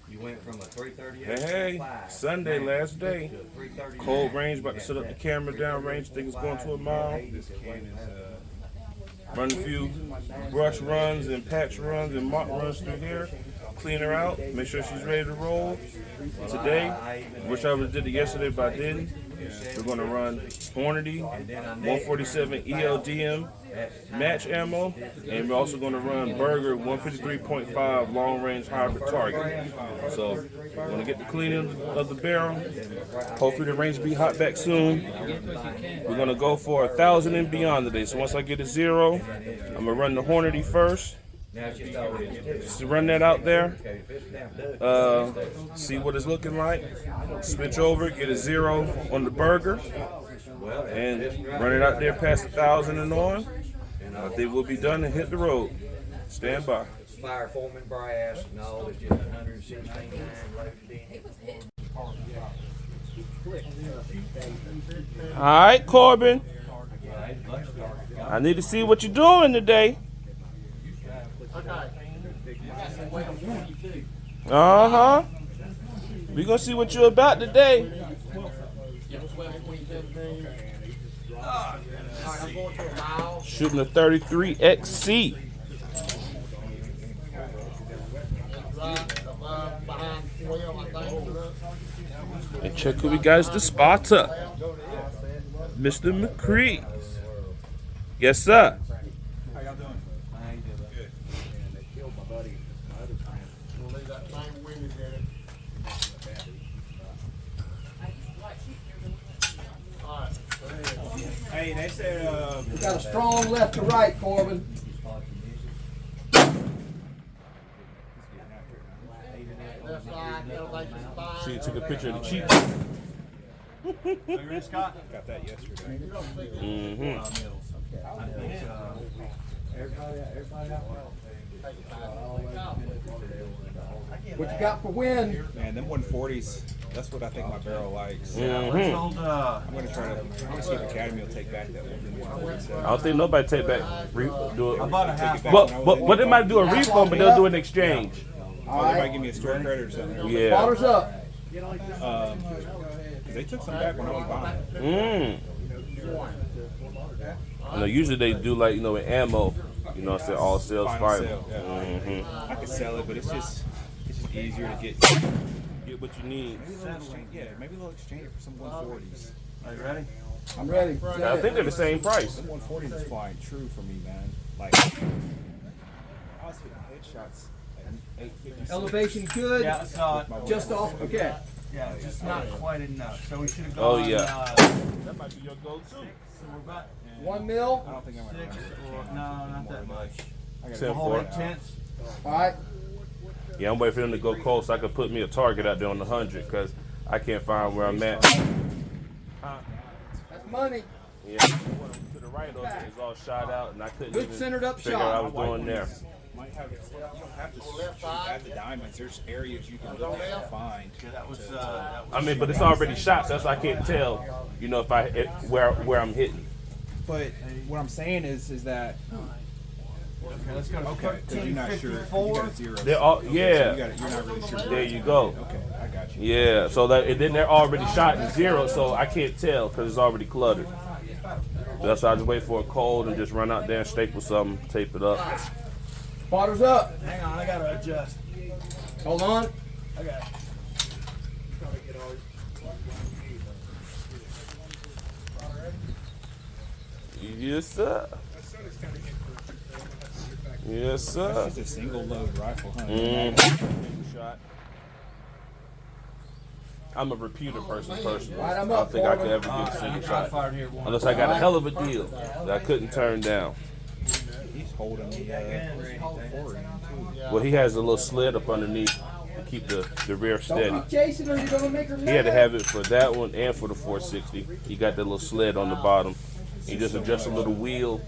You went from a 338 Hey, Sunday, last day. Cold range, about to set up the camera down range. Think it's going to a mile. Run a few brush runs and patch runs and mock runs through here. Clean her out. Make sure she's ready to roll. Today, wish I would have did it yesterday, but I didn't. We're going to run Hornady, 147 ELDM match ammo, and we're also going to run Burger 153.5 long range hybrid target. So we're going to get the cleaning of the barrel. Hopefully the range will be hot back soon. We're going to go for 1,000 and beyond today. So once I get a 0, I'm going to run the Hornady first. Just run that out there. See what it's looking like. Switch over, get a 0 on the Burger, and run it out there past 1,000 and on. I think we'll be done and hit the road. Stand by. Fire foreman brass, no, it's just 169 loaded in. All right, Corbin. I need to see what you're doing today. Uh-huh. We're going to see what you're about today. Shooting a 33 XC. And check who we got as the spotter. Mr. McCrees. Yes, sir. How y'all doing? Good. Hey, they said We got a strong left to right, Corbin. See, you took a picture of the cheek. you ready, Scott? Got that yesterday. Mm-hmm. What you got for win? Man, them 140s, that's what I think my barrel likes. Mm-hmm. I'm going to try to see if Academy will take back that 147. I don't think nobody take back. Do it. But But they might do a refund, but they'll do an exchange. Oh, they might give me a store credit or something. Yeah. Spotters up. They took some back when I was buying. You know, usually they do like, you know, with ammo, you know, say all sales Final final. sale, yeah. Mm-hmm. I could sell it, but it's just easier to get. Get what you need. Maybe they'll exchange it for some 140s. Are you ready? I'm ready. I think they're the same price. Some 140s is flying true for me, man. Like, I was hitting headshots at 850. Elevation good. Yeah, it's not. Just off. Okay. Yeah, just not quite enough. So we should have Oh, gone. yeah. That might be your go-to. So we're about 1 mil. I don't think I'm going 6 to or no, not that much. I got 10 Hold 4. it tense. All right. Yeah, I'm waiting for them to go cold so I can put me a target out there on the 100 because I can't find where I'm at. That's money. Yeah, the one to the right of it is all shot out, and I couldn't Good even centered up figure out shot. what I was doing there. Might have, you don't have to shoot at the diamonds. There's areas you can really find. Yeah, that was. I mean, but it's already shot, so that's why I can't tell, you know, where I'm hitting. But what I'm saying is that Okay, let's go to okay, because you're not sure. You 1354. got a 0. They're all, So yeah. you're not really sure. There you go. Okay, I got you. Yeah, so that and then they're already shot in 0, so I can't tell because it's already cluttered. So that's why I just wait for it cold and just run out there and staple something, tape it up. Spotters up. Hang on, I gotta adjust. Hold on. I got it. Yes, sir. Yes, sir. It's a single load rifle, huh? Shot. I'm a repeater person personally. Right, I'm I don't up, think I could Corbin. ever get a single I shot. fired here once. Unless I got a hell of a deal that I couldn't turn down. He's holding the forward. Well, he has a little sled up underneath to keep the rear steady. Don't be chasing her. You're gonna make her He had to mad. have it for that one and for the 460. He got that little sled on the bottom. He just adjusts a little wheel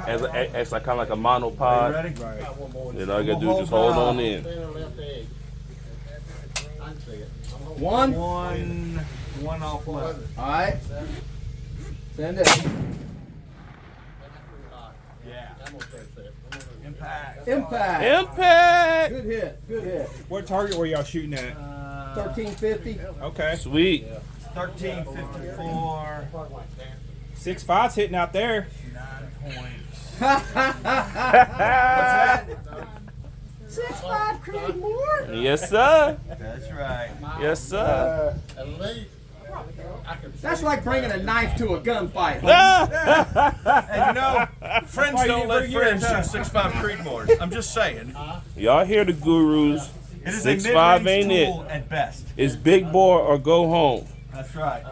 as like kind of like a monopod. Ready? Right. Then all you gotta do is just hold on in. One. One off left. All right. Send it. Yeah. Impact. Impact. Impact. Good Good hit. Good hit. What target were y'all shooting at? 1350. Okay. Sweet. 1354. 6.5's hitting out there. 9 points. 6.5 Creedmoor. Yes, sir. That's right. Yes, sir. That's like bringing a knife to a gunfight. And you know, friends Why you don't let bring yours, friends huh? shoot 6.5 Creedmoors. I'm just saying. Y'all hear the gurus. It is 6.5 a ain't mid-range it. tool at best. It's big boy or go home. That's right.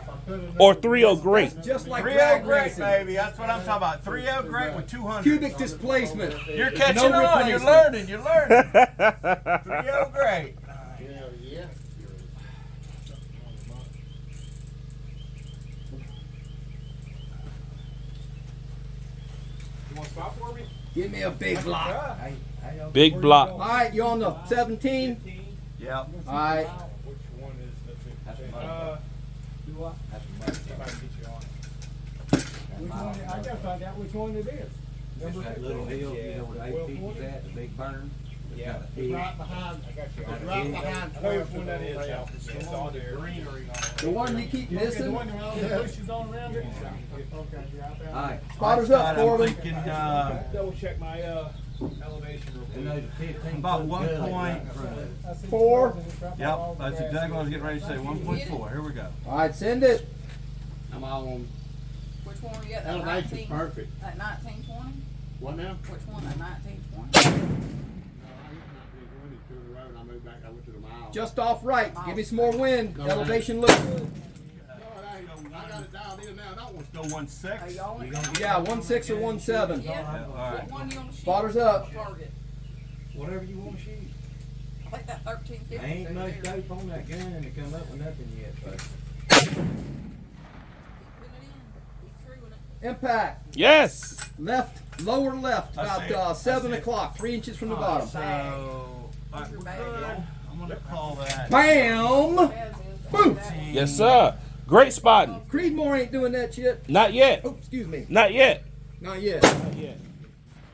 Or 3-0 great. Just like 3.0 drag great, racing. baby. That's what I'm talking about. 3.0 great with 200. Cubic displacement. You're catching No on. You're replacement. learning. You're learning. 3.0 great. You want to stop for me? Give me a big block. Big block. All right, you on the 17? Yep. All right. Which one is the 15? Do what? See if I can get you on. I gotta find out which one it is. Just that little hill, you know where the 850's at, the big burn? Yeah. It's right behind, I got you. it's right behind. I know which one that is, Al. It's all the greenery on it. The one you keep The missing. one around the bushes on around it? Okay, yeah, I found it. Alright, Spotters up, I'm Corbin. thinking Double check my elevation real and quick. there's a 15 About foot 1 gully point. right in front of it. I see 4. yours, and it's right Yep, below the that's grass. exactly what I was getting ready to say. 1.4. Here we go. All right, send it. I'm all on. Which one you got? That Elevation's 19? perfect. That 1920? What now? Which one? That 1920? No, I used to the road, I moved back, I went to the mile. Just off right. Give me some more wind. Elevation looks good. No, it ain't. I got it dialed in now, don't want Still 1.6. Are y'all in? Yeah, 1.6 or 1.7. Yeah. All right. What one you on the sheet? Spotters up. Target. Whatever you want to shoot. I think that 1350. I ain't much there. dope on that gun to come up with nothing yet, but Keep putting it in. Keep screwing it. Impact. Yes. Left, lower left. I see it. About I 7 see it. o'clock. 3 inches from the bottom. So, all right, we're good. I'm going to call that. Bam. As is, Boom. that. Yes, sir. Great spotting. Creedmoor ain't doing that shit. Not yet. Oh, excuse me. Not yet. Not yet. Not yet.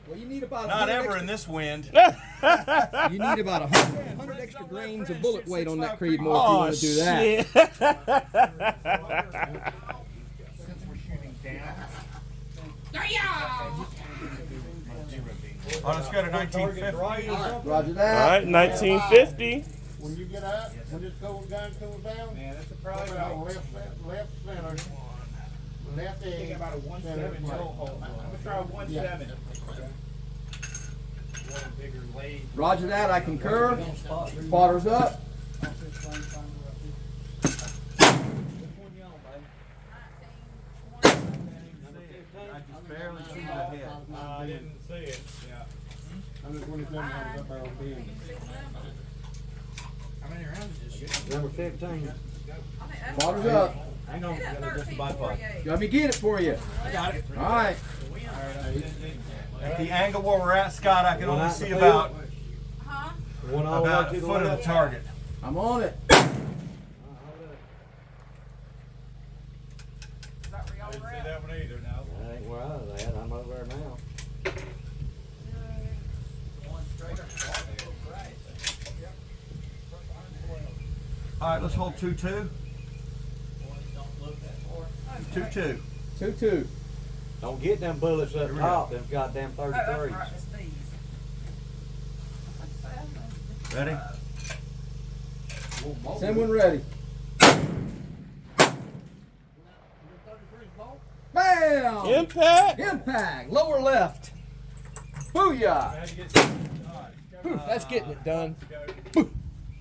Well, you need about Not 100 ever extra, in this wind. You need about 100 extra grains of bullet weight on that Creedmoor if you Oh, want to do that. shit. Oh, let's go to 1950. Roger All that. right, 1950. When you get up, when this cold gun comes down, Man, that's probably put it on about, left center, left I think edge. about a 1.7 center toe plate. hole. I'm gonna try a 1.7. One bigger blade. Roger that. I concur. Spotters up. I just barely see the head. I didn't see it. Yeah. I'm just 27 miles up there on bend. How many rounds is this? number 15. I think that's Spotters up. Hang on, Hit that just a bypass. 1348. Let me get it for you. I got it. All right. At the angle where we're at, Scott, I can One only out see in the about Huh? One all the way about to a the foot of left. the target. I'm on it. Is that where y'all Didn't were see at? that one either, no. That ain't where I was at. I'm over there now. All right, let's hold 2-2. 2-2. 2-2. Don't get them bullets up Here we top, them goddamn Oh, that's 33s. right, it's these. Ready? Send one ready. Bam! Impact. Impact. Lower left. Booyah! Had to get some. Whew, that's getting it done.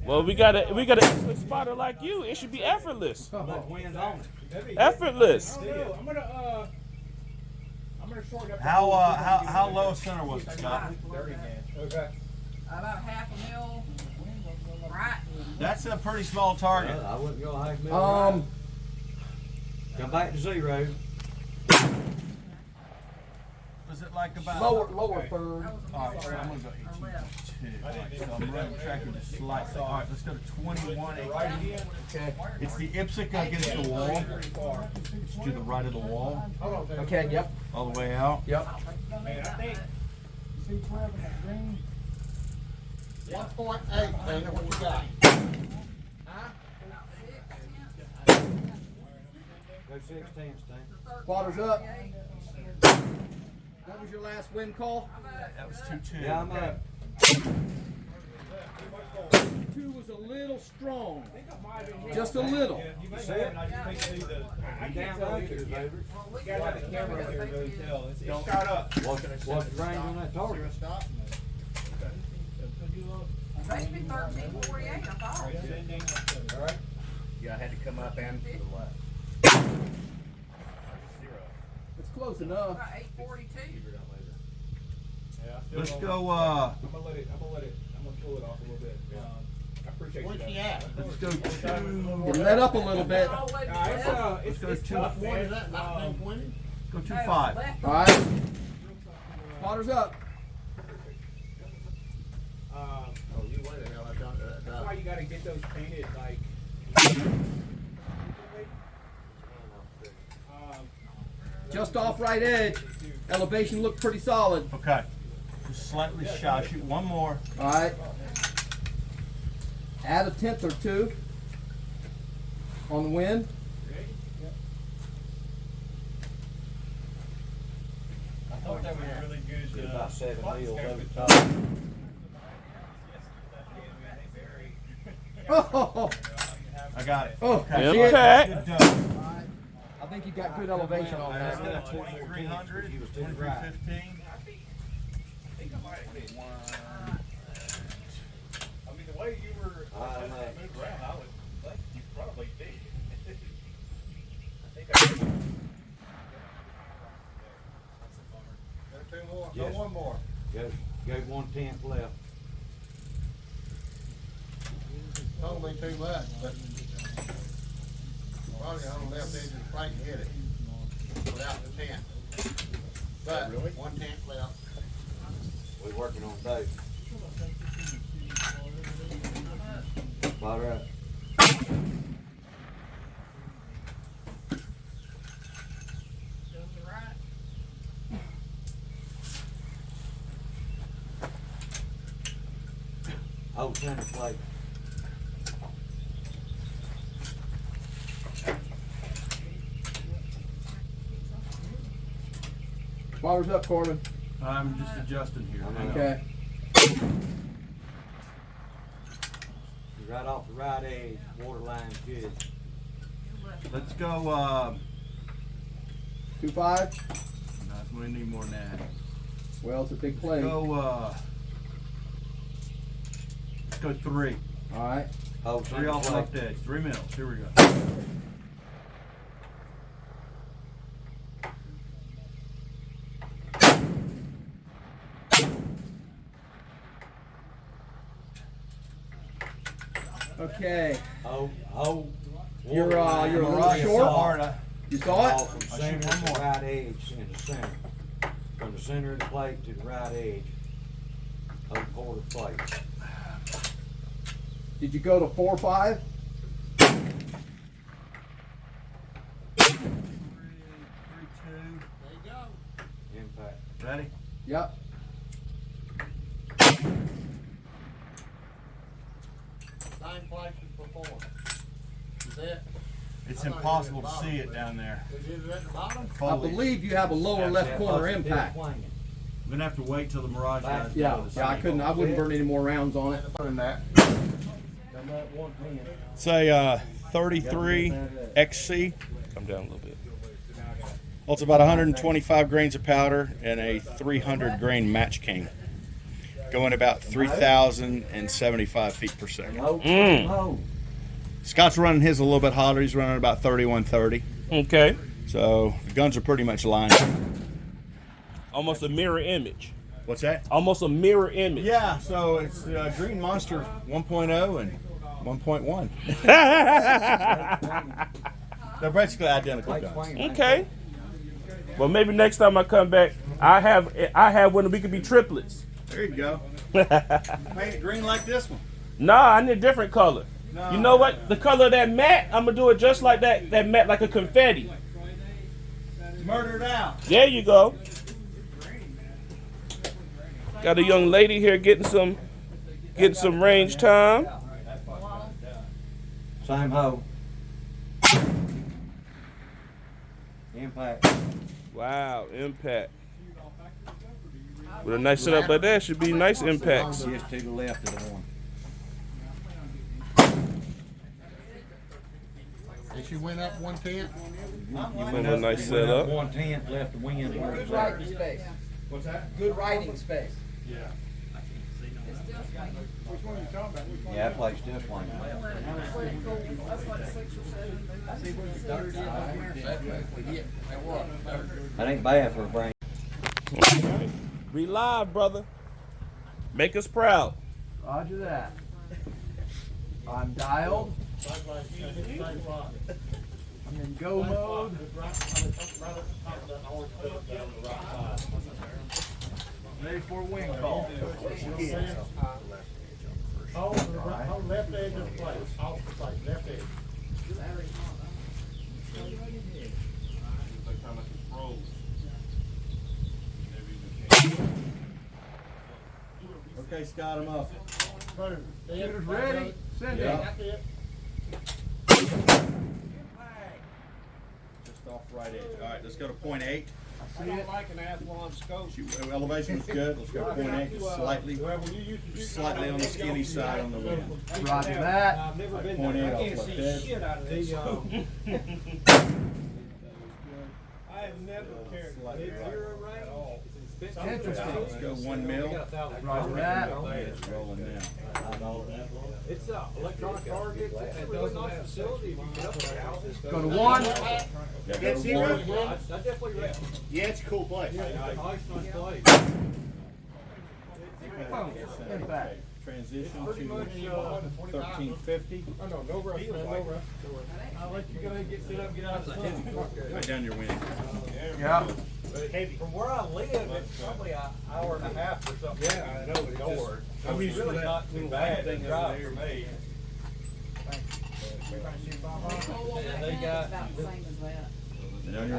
Well, we got a excellent spotter like you. It should be effortless. Wind on it. Effortless. I'm gonna shorten up. How low center was it, Scott? 30, man. Okay. About half a mil. Right. That's a pretty small target. I wouldn't go half mil. Come back to 0. Was it like about lower third. That was a All right, so mil I'm gonna go right. Or left. 18.2. All right, so I'm running tracking just slightly. All right, let's go to 21. Okay. It's the IPSC against the wall. It's to the right of the wall, Okay, yep. all the way out. Yep. Man, I think See 12 in that green? 1.8, Dana, what you got? Go 16, Stan. Spotters up. What was your last wind call? That was 2-10. Yeah, I'm up. 2 was a little strong. Just a little. You see it? I can't tell either, baby. Start up. What's the range on that target? Supposed to be 1348, I thought. Yeah, I had to come up and to the left. It's close enough. About 842. Let's go, I'm gonna pull it off a little bit. I appreciate Where's you. she at? let's go Get let up a little bit. Oh, wait, It's go two. tough, What is man. that, 1920? go left 2-5. All right. Spotters up. Oh, you wait a hell, I got That's why you gotta get those painted like. Just off right edge. Elevation looked pretty solid. Okay. Just slightly shy. Shoot one more. All right. Add a 1/10 or 2 on the wind. I thought that was really good. Get about 7 meals over the top. Oh, I got it. oh, Okay. see it? Good done. I think you got good elevation on That's that. 2300. He was to the right. 2315. I mean, the way you were I know. moved around, I would think you probably did. Two more, Yes. go one more. Go 1/10 left. Told me too much, but probably on the left edge of the plate and hit it without the 10. But 1/10 left. We're working on both. All right. Goes to right. Hold center plate. Spotters up, Corbin. I'm just adjusting here. Okay. Right off the right edge, water line's good. Let's go, 2-5. we need more than that. Well, it's a big plane. All Let's go 3. right. Hold 3 center off plate. left edge. 3 mils. Here we go. Okay. Hold. You're a little Mirage, short. hard. You saw Ball it? from I center shoot to one more. right edge in the center. From the center of the plate to the right edge. Hold quarter plate. Did you go to 4-5? 3, 2. There you go. Impact. Ready? Yep. Same place as before. Is it? It's impossible to see it down there. Is it at the bottom? I Foliage. believe you have a lower left corner impact. I'm gonna have to wait till the Mirage guys Yeah, go to yeah, I see. couldn't. I wouldn't burn any more rounds on it. Say 33 XC. Come down a little bit. Well, it's about 125 grains of powder and a 300 grain Match King, going about 3,075 feet per second. Hold. Scott's running his a little bit hotter. He's running about 3130. Okay. So the guns are pretty much lined up. Almost a mirror image. What's that? Almost a mirror image. Yeah, so it's Green Monster 1.0 and 1.1. They're basically identical guns. Okay. Well, maybe next time I come back, I have one that we could be triplets. There you go. Paint it green like this one. Nah, I need a different color. You know what? The color of that mat, I'm gonna do it just like that. That mat, like a confetti. Murder it out. There you go. Got a young lady here getting some Getting some range time. Same hole. Impact. Wow, impact. With a nice setup like that, should be nice impacts. Just to the left of the one. And she went up 1/10. From a nice setup. 1/10 left the wind. where Good it's riding at. space. What's that? Good riding space. It's still swinging. Yeah, that place still playing. That's like 6 or 7. That ain't bad for a brain. We live, brother. Make us proud. Roger that. I'm dialed. I'm in go mode. Ready for wing call. Hold left edge of the plate, off the plate, left edge. Okay, Scott, I'm up. Shooter's ready. Send it. Just off right edge. All right, let's go to point 8. I see it. Elevation was good. Let's go to point 8. Just slightly on the skinny side on the wind. Roger that. Point 8 off left edge. I have never carried Slightly right. at all. Interesting. Let's go 1 mil. Roger that. It's rolling now. It's electronic target. It doesn't have facility. If you get up there, houses. Go to 1. Yeah, go to 1. I definitely recommend. Yeah, it's a cool place. Nice place. Impact. Transition Pretty to much, 1350. Oh, no rush, man, no rush. I'll let you go ahead and get set up, get out of the sun. Right down your wind. Yeah. From where I live, it's probably an hour and a half or something. Yeah, I know, but north. I'm used really not too bad to drive for me. And they got- about the same as that. Down your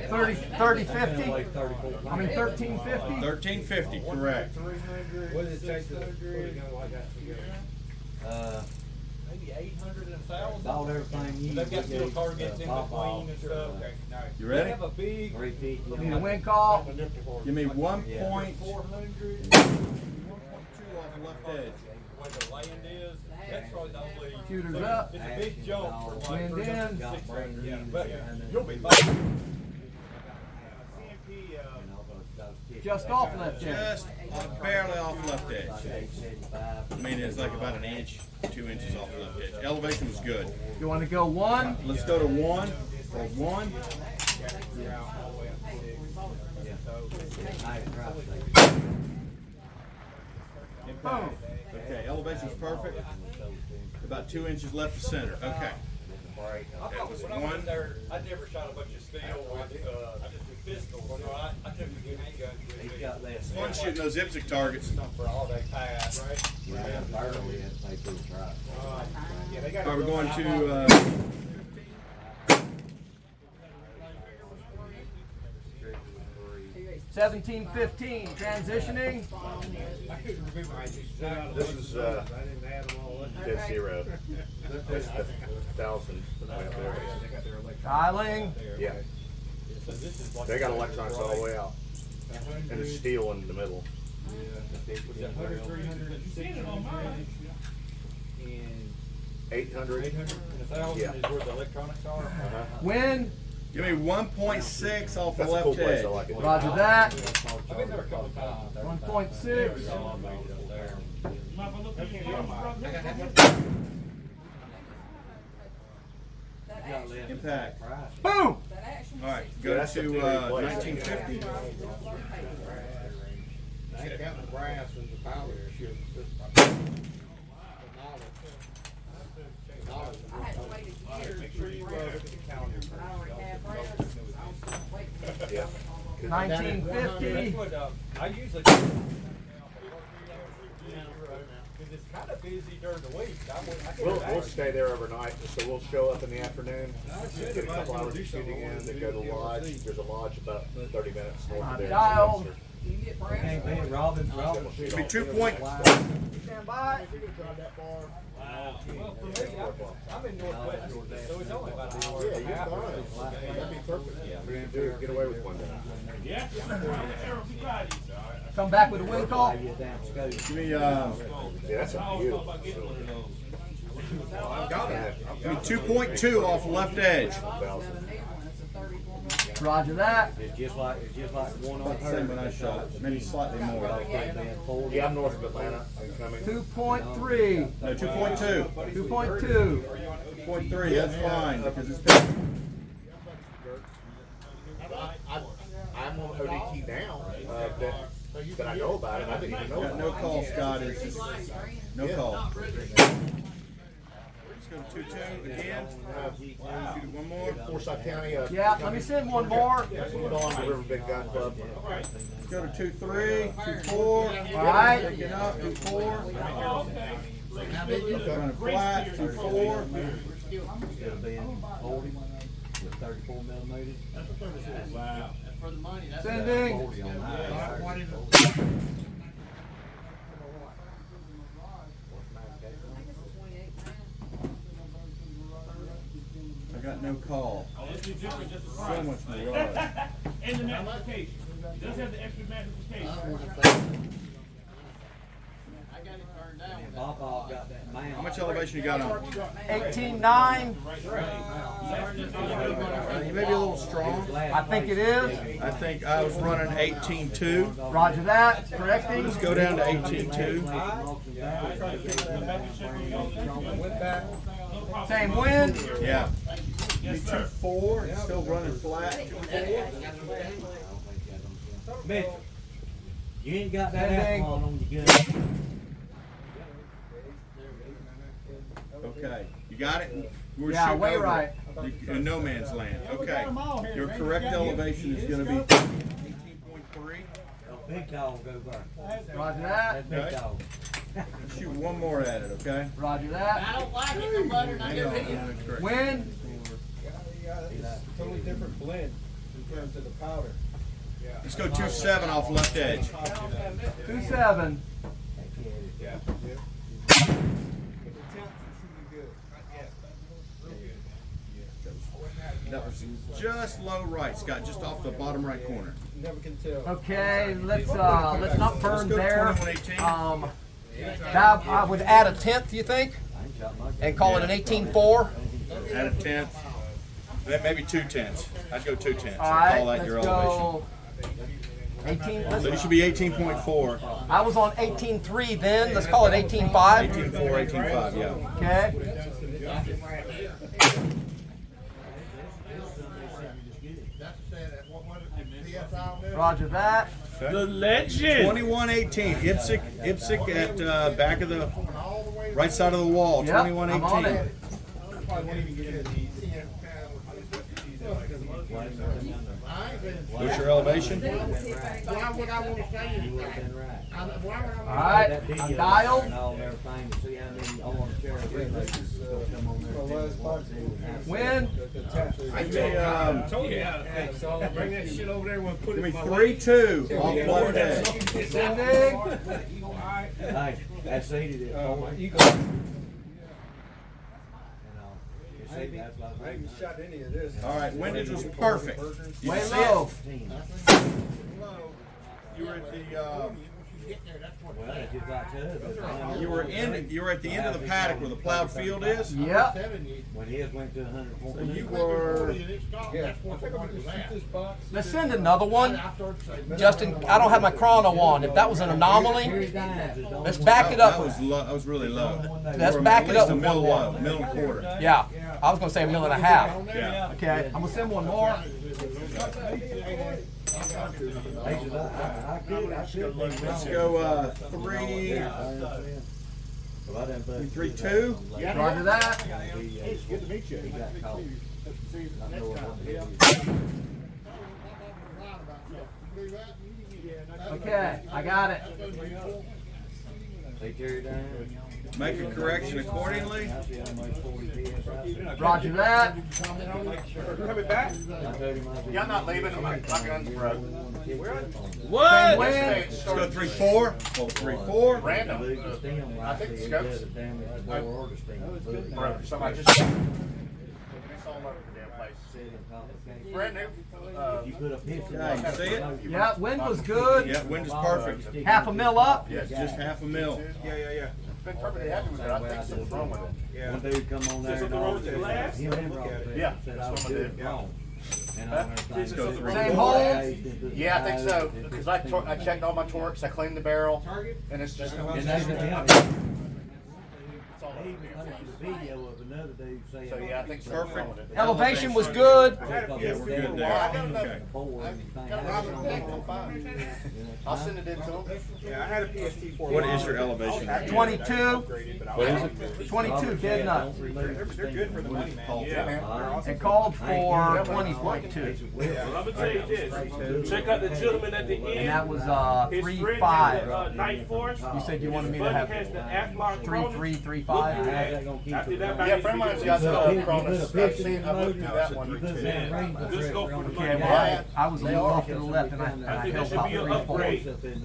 ready. 30, 50. I mean 1350. 1350, correct. What does it take to put a gun like that together? Maybe 800 and 1,000. About everything you They've got steel get, targets in pop between off, and stuff. Okay, nice. You They ready? have a big 350. Need a wind call. Give me 1.2 400. off left edge. Where the land is, that's probably the only. Shooters up. It's a big jump for like Wind in. 360. Yeah, but you'll be fine. CMP, Just off left edge. Just barely off left edge. 875. I mean, it's like about an inch, 2 inches off left edge. Elevation was good. You want to go 1? Let's go to 1. Or 1. Nice drop station. Boom. Okay, elevation's perfect. About 2 inches left of center. Okay. That was when I went 1. there, I never shot a bunch of steel with pistols, so I took a good handgun with He's me. got less. Fun shooting those IPSC targets. For all they pass, right? Yeah, barely had to take those right. Yeah, they got. All right, we're going to 1715. Transitioning. This is, just 0. That's the 1,000 way up there. Dialing. Yeah. They got electronics all the way out. And it's steel in the middle. 100, 300, 600, 800. and 1,000 Yeah. is where the electronics are. Wind. Give me 1.6 off the That's a cool left place, edge. I like it. Roger that. I've been there a couple times. 1.6. That action, Impact. Boom. that action. All right, Yeah, go that's a to good place. 1950. I ain't counting the brass and the powder shit. I had to wait a year to do brass, but I already had brass, I was still waiting. Yeah. 1950. I usually. Because it's kind of busy during the week. We'll stay there overnight, so we'll show up in the afternoon, get a couple hours of shooting in, then go to the lodge. There's a lodge about 30 minutes north of there. Dialed. You get Can't Brandon. be Robin. It'll be 2 point. Stand by. Well, for me, I'm in Northwest Georgia, so it's only about an hour and a half. Get away with one day. Yeah. Come back with a wind call. Give me Yeah, that's a beautiful. give me 2.2 off left edge. Roger that. It's just like one on Same when I shot, maybe slightly more. Yeah, I'm north of Atlanta. I'm coming. 2.3. No, 2.2. 2.2. 2.3, that's fine because it's. I'm on ODT now, that I know about it. I didn't even know Got about no it. call, Scott. It's just no call. Let's go 2-2 again. Shoot it one more. Forsyth County. Yeah, let me send one more. Moving on to River Big Gun Club. Let's go to 2-3, 2-4. All right. Picking up, 2-4. Running flat, 2-4. Instead of being 40 with 34 millimeters. Wow. Sending. 40 on that. I got no call. So much mirage. And the magnification. It does have the extra magnification. And Bob got that mount. How much elevation you got on? 18.9. You may be a little strong. I think it is. I think I was running 18.2. Roger that. Correcting. Let's go down to 18.2. Same wind. Yeah. 2-4. It's still running flat. Mitchell, you ain't got that Sending. Athlon on your gun. Okay. You got it? We're Yeah, shooting way over right. it. In no man's land. Okay. Your correct elevation is going to be 18.3. Big dog go by. Roger that. That's big Okay. dog. Shoot one more at it, okay? Roger that. I don't like it, no butter, not Hang on. good. That's correct. Wind. Totally different blend in terms of the powder. Let's go 2-7 off left edge. 2.7. That was just low right, Scott, just off the bottom right corner. Never can tell. Okay, let's not burn Let's go there. 21-18. That I would add a 10th, you think, and call it an 18.4. Add a 10th. Maybe 2 tenths. I'd go 2 tenths. All right, Call that let's your elevation. go 18. So you should be 18.4. I was on 18.3 then. Let's call it 18.5. 18.4, 18.5, yeah. Okay. Roger that. The legend. 21-18. Ipsic at back of the right side of the wall. Yep, I'm on 21-18. it. What's your elevation? Why would I want to say anything? Why would I All right, I'm dialed. And all and everything to see how many on the chair relations will come on there. Wind. Give me, So bring that shit over there and put give it me in my way. 3-2 off left edge. Sending. Hey, that's seated at 4. You go. You see, that's like I haven't shot any of this. All right, windage was perfect. You Way see low. You were at the Well, it just got to it. you were at the end of the paddock where the plowed field is. Yep. When his went to 140. You were Yeah. I think I'm gonna shoot this box. Let's send another one. Justin, I don't have my chrono on. If that was an anomaly, let's back it that up. was low. That was really low. Let's You were back at it least up a with middle one more. middle and quarter. Yeah, I was gonna say a mil and a half. Yeah. Okay, I'm gonna send one more. Let's go 3-2. Roger that. It's good to meet you. He got caught. Not knowing what to do. Okay, I got it. They tear it down. Make a correction accordingly. I see almost 40 PSI. Roger that. Coming back? Yeah, I'm not leaving, my gun's broke. What? When? Let's go 3-4. Oh, 3-4. Random. I think the scopes broke, somebody just. It's all over the damn place. Brand new. You put a pistol. Yeah, you see it? Yeah, wind was good. Yeah, wind is perfect. Half a mil up. Yeah, just half a mil. Yeah. Been perfectly happy with it, I think something's wrong with it. Yeah. One dude come on there and all said, glass? him and Rob Yeah, said that's I was what I doing did. wrong. And I'm Let's go thinking, 3-4. Same hole? Yeah, I think so, because I checked all my torques, I cleaned the barrel, and it's just. And they said, yeah. It's all They over even the damn posted place. a video of another dude saying. So yeah, I think something's wrong with it. Elevation was good. Yeah, we're good Well, I got there. enough. Okay. Got Robert Peck on file. I'll send it in to him. Yeah, I had a PST for. What is your elevation? 22. What is it? 22 dead nuts. They're good for the money, man. Yeah, man. It called for 20.2. Well, I'm gonna tell you this. Check out the gentleman at the end. And that was His friend 3.5. has the, Night Force. You said you wanted me to Buddy have has the Athlon 3.3, Chronos. 3.5. How's that gonna keep After it that, running? might Yeah, need a friend to of be mine's a got good the job. Cronus. I've seen, I've looked through that one. You put too. that rain Just go for the pressure money. on Yeah, it. I was a little off to the left and I I think that held should about be an 3.4. upgrade.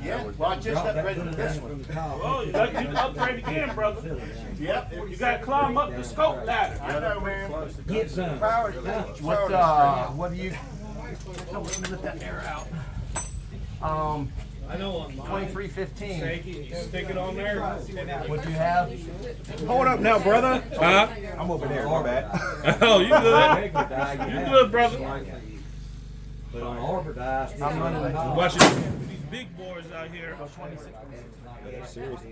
Yeah, well, I just upgraded to this one. Oh, you got to upgrade again, brother. Yep. You got to climb up the scope ladder. I know, man. Get some. Power. What do you? Let me let that air out. 2315. Stick it on there. What do you have? Hold up now, brother. Huh? I'm over there, my bad. Oh, you good? You You good, brother? But on arbor die, I'm running. Watch it. These big boys out here.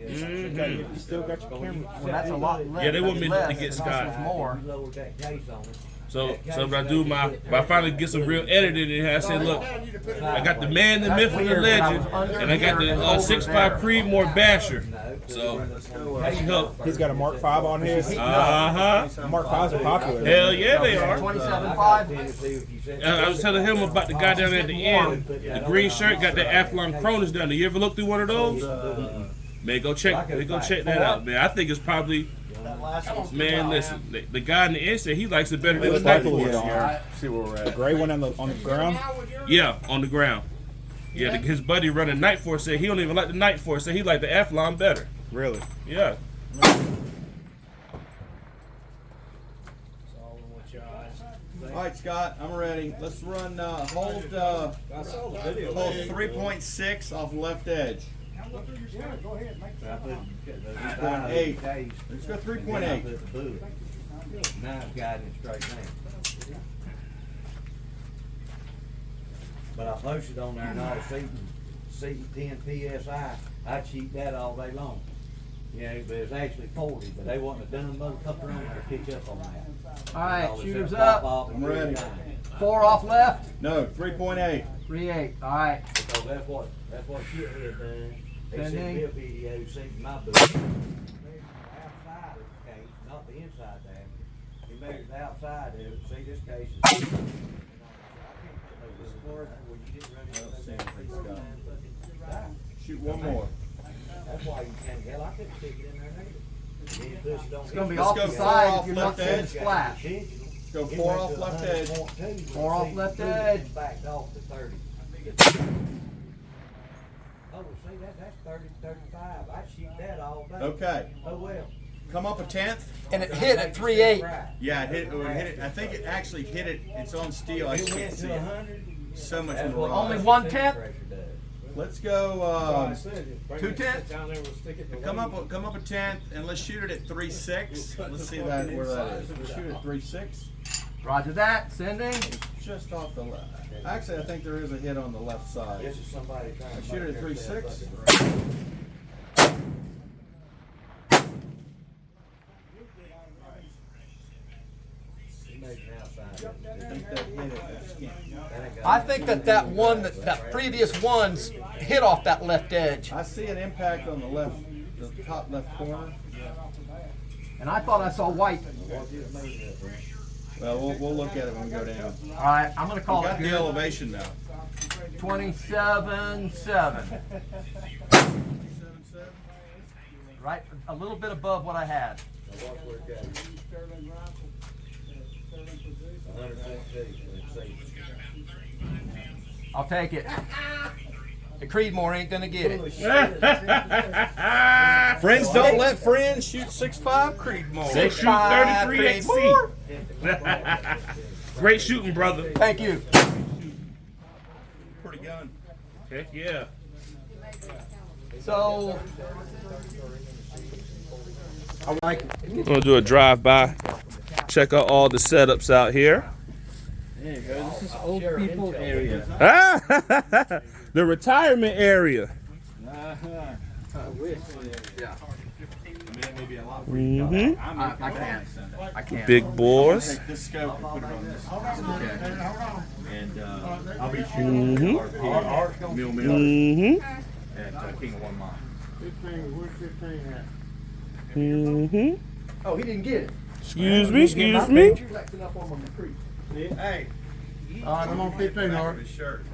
You still got your camera. Well, that's a lot less. Yeah, they want me to less, get and this Scott. was more. lowered that case on it. So if I do if I finally get some real editing in here, I say, look, I got the man, the myth, and the legend, and I got the 6.5 Creedmoor Basher. So that should help. He's got a Mark 5 on his. Uh-huh. Mark 5s are popular. Hell yeah, they are. 27.5. I was telling him about the guy down there at the end. The green shirt got the Athlon Cronus down there. You ever look through one of those? Man, go check that out, man. I think it's probably, man, listen, the guy in the end said he likes it better than the Night Force. See where we're The at. gray one on the ground. Yeah, on the ground. Yeah, his buddy running Night Force said he don't even like the Night Force, said he like the Athlon better. Really? Yeah. All right, Scott, I'm ready. Let's run, hold 3.6 off left edge. 3.8. Let's go 3.8. Now it's guiding it straight down. But I posted on there and all seating 10 PSI. I'd cheat that all day long. You know, but it's actually 40, but they wouldn't have done a motherfucker on there to pick up on that. All right, All this shooters stuff up. pop and I'm ready. down. 4 off left. No, 3.8. 3.8. All right. Because that's what shit had done. They sent Sending. me a video, sent my book. He measured the outside of the case, not the inside diameter. He measured the outside of it. See, this case is. Shoot one more. That's why you can't, hell, I couldn't stick it in there neither. It's It's going to be Let's off go the 4 side off if you're not left seeing edge. splash. Let's go 4 off left edge. 4 off left edge. Backed off to 30. Oh, well, see, that's 30, 35. I'd shoot that all day. Okay. Oh, well. Come up a 10th. And it hit at 3.8. Yeah, it hit it. I think it actually hit it. It's on steel. I just It can't went see to it. 100. So much That's more. what Only rise. 1/10? Let's go. 2/10? Come up a 10th, and let's shoot it at 3.6. Let's see that where that is. Let's shoot it at 3.6. Roger that. Sending. Just off the left. Actually, I think there is a hit on the left side. This is somebody trying to Shoot it at make 3.6. themselves He made an outside. I think that hit it. I just can't. I think that one, that previous ones hit off that left edge. I see an impact on the left, the top left corner. And I thought I saw white. Well, we'll look at it when we go down. All right, I'm going to We call got it the good. elevation now. 27.7. right a little bit above what I had. 100.2. I'll take it. The Creedmoor ain't gonna get it. Friends don't let friends shoot 6.5 Creedmoor. They shoot 33 XC. Great shooting, brother. Thank you. Pretty gun. Heck yeah. So I'm gonna do a drive-by. Check out all the setups out here. There you go. This is old people area. The retirement area. I wish. Mm-hmm. I can't. Big boys. Take this scope and put it on this. And I'll be Mhm. shooting RP millimeter Mm-hmm. at King of One Mile. Mm-hmm. oh, he didn't get it. Excuse me. Excuse me. Flexing up on my creek. Hey. All right, I'm on 15, Art. His shirt.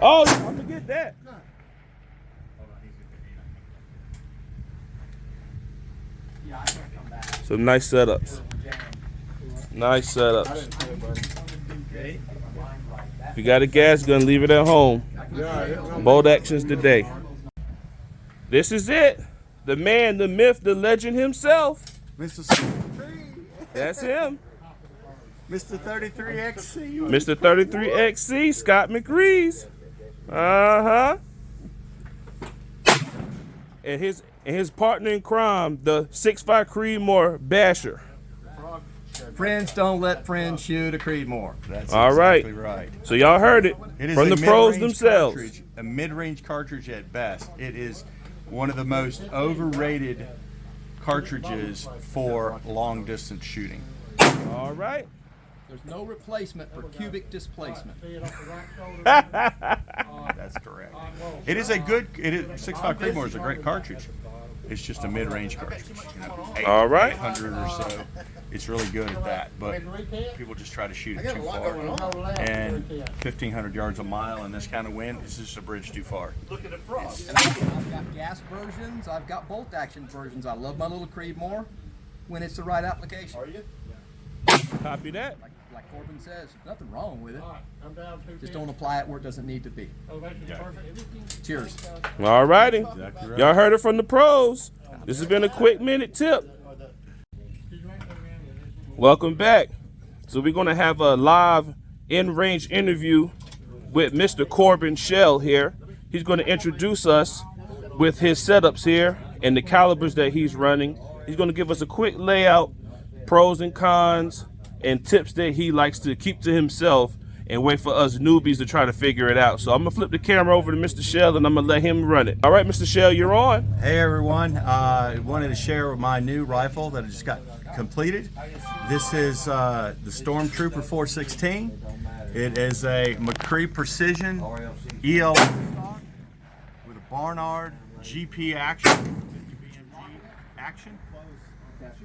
Oh, I'm gonna get that. Some nice setups. Nice setups. If you got a gas gun, leave it at home. Bold actions today. This is it. The man, the myth, the legend himself. Mr. That's him. Mr. 33XC. Mr. 33XC, Scott McCree's. Uh-huh. And his partner in crime, the 6.5 Creedmoor Basher. Friends don't let friends shoot a Creedmoor. That's All right. exactly right. So y'all heard it, It is from a the pros mid-range themselves. cartridge, a mid-range cartridge at best. It is one of the most overrated cartridges for long-distance shooting. All right. There's no replacement for cubic displacement. That's correct. It is a good. 6.5 Creedmoor is a great cartridge. It's just a mid-range cartridge. All right. 800 or so. It's really good at that, but people just try to shoot it too far. And 1,500 yards a mile in this kind of wind is just a bridge too far. I've got gas versions. I've got bolt action versions. I love my little Creedmoor when it's the right application. Are you? Copy that. Like Corbin says, there's nothing wrong with it. Just don't apply it where it doesn't need to be. Cheers. All righty. Exactly right. Y'all heard it from the pros. This has been a quick minute tip. Welcome back. So we're going to have a live in-range interview with Mr. Corbin Shell here. He's going to introduce us with his setups here and the calibers that he's running. He's going to give us a quick layout, pros and cons, and tips that he likes to keep to himself and wait for us newbies to try to figure it out. So I'm gonna flip the camera over to Mr. Shell and I'm gonna let him run it. All right, Mr. Shell, you're on. Hey everyone, I wanted to share my new rifle that I just got completed. This is the Stormtrooper 416. It is a McCree Precision EL with a Barnard GP action, 50 BMG action.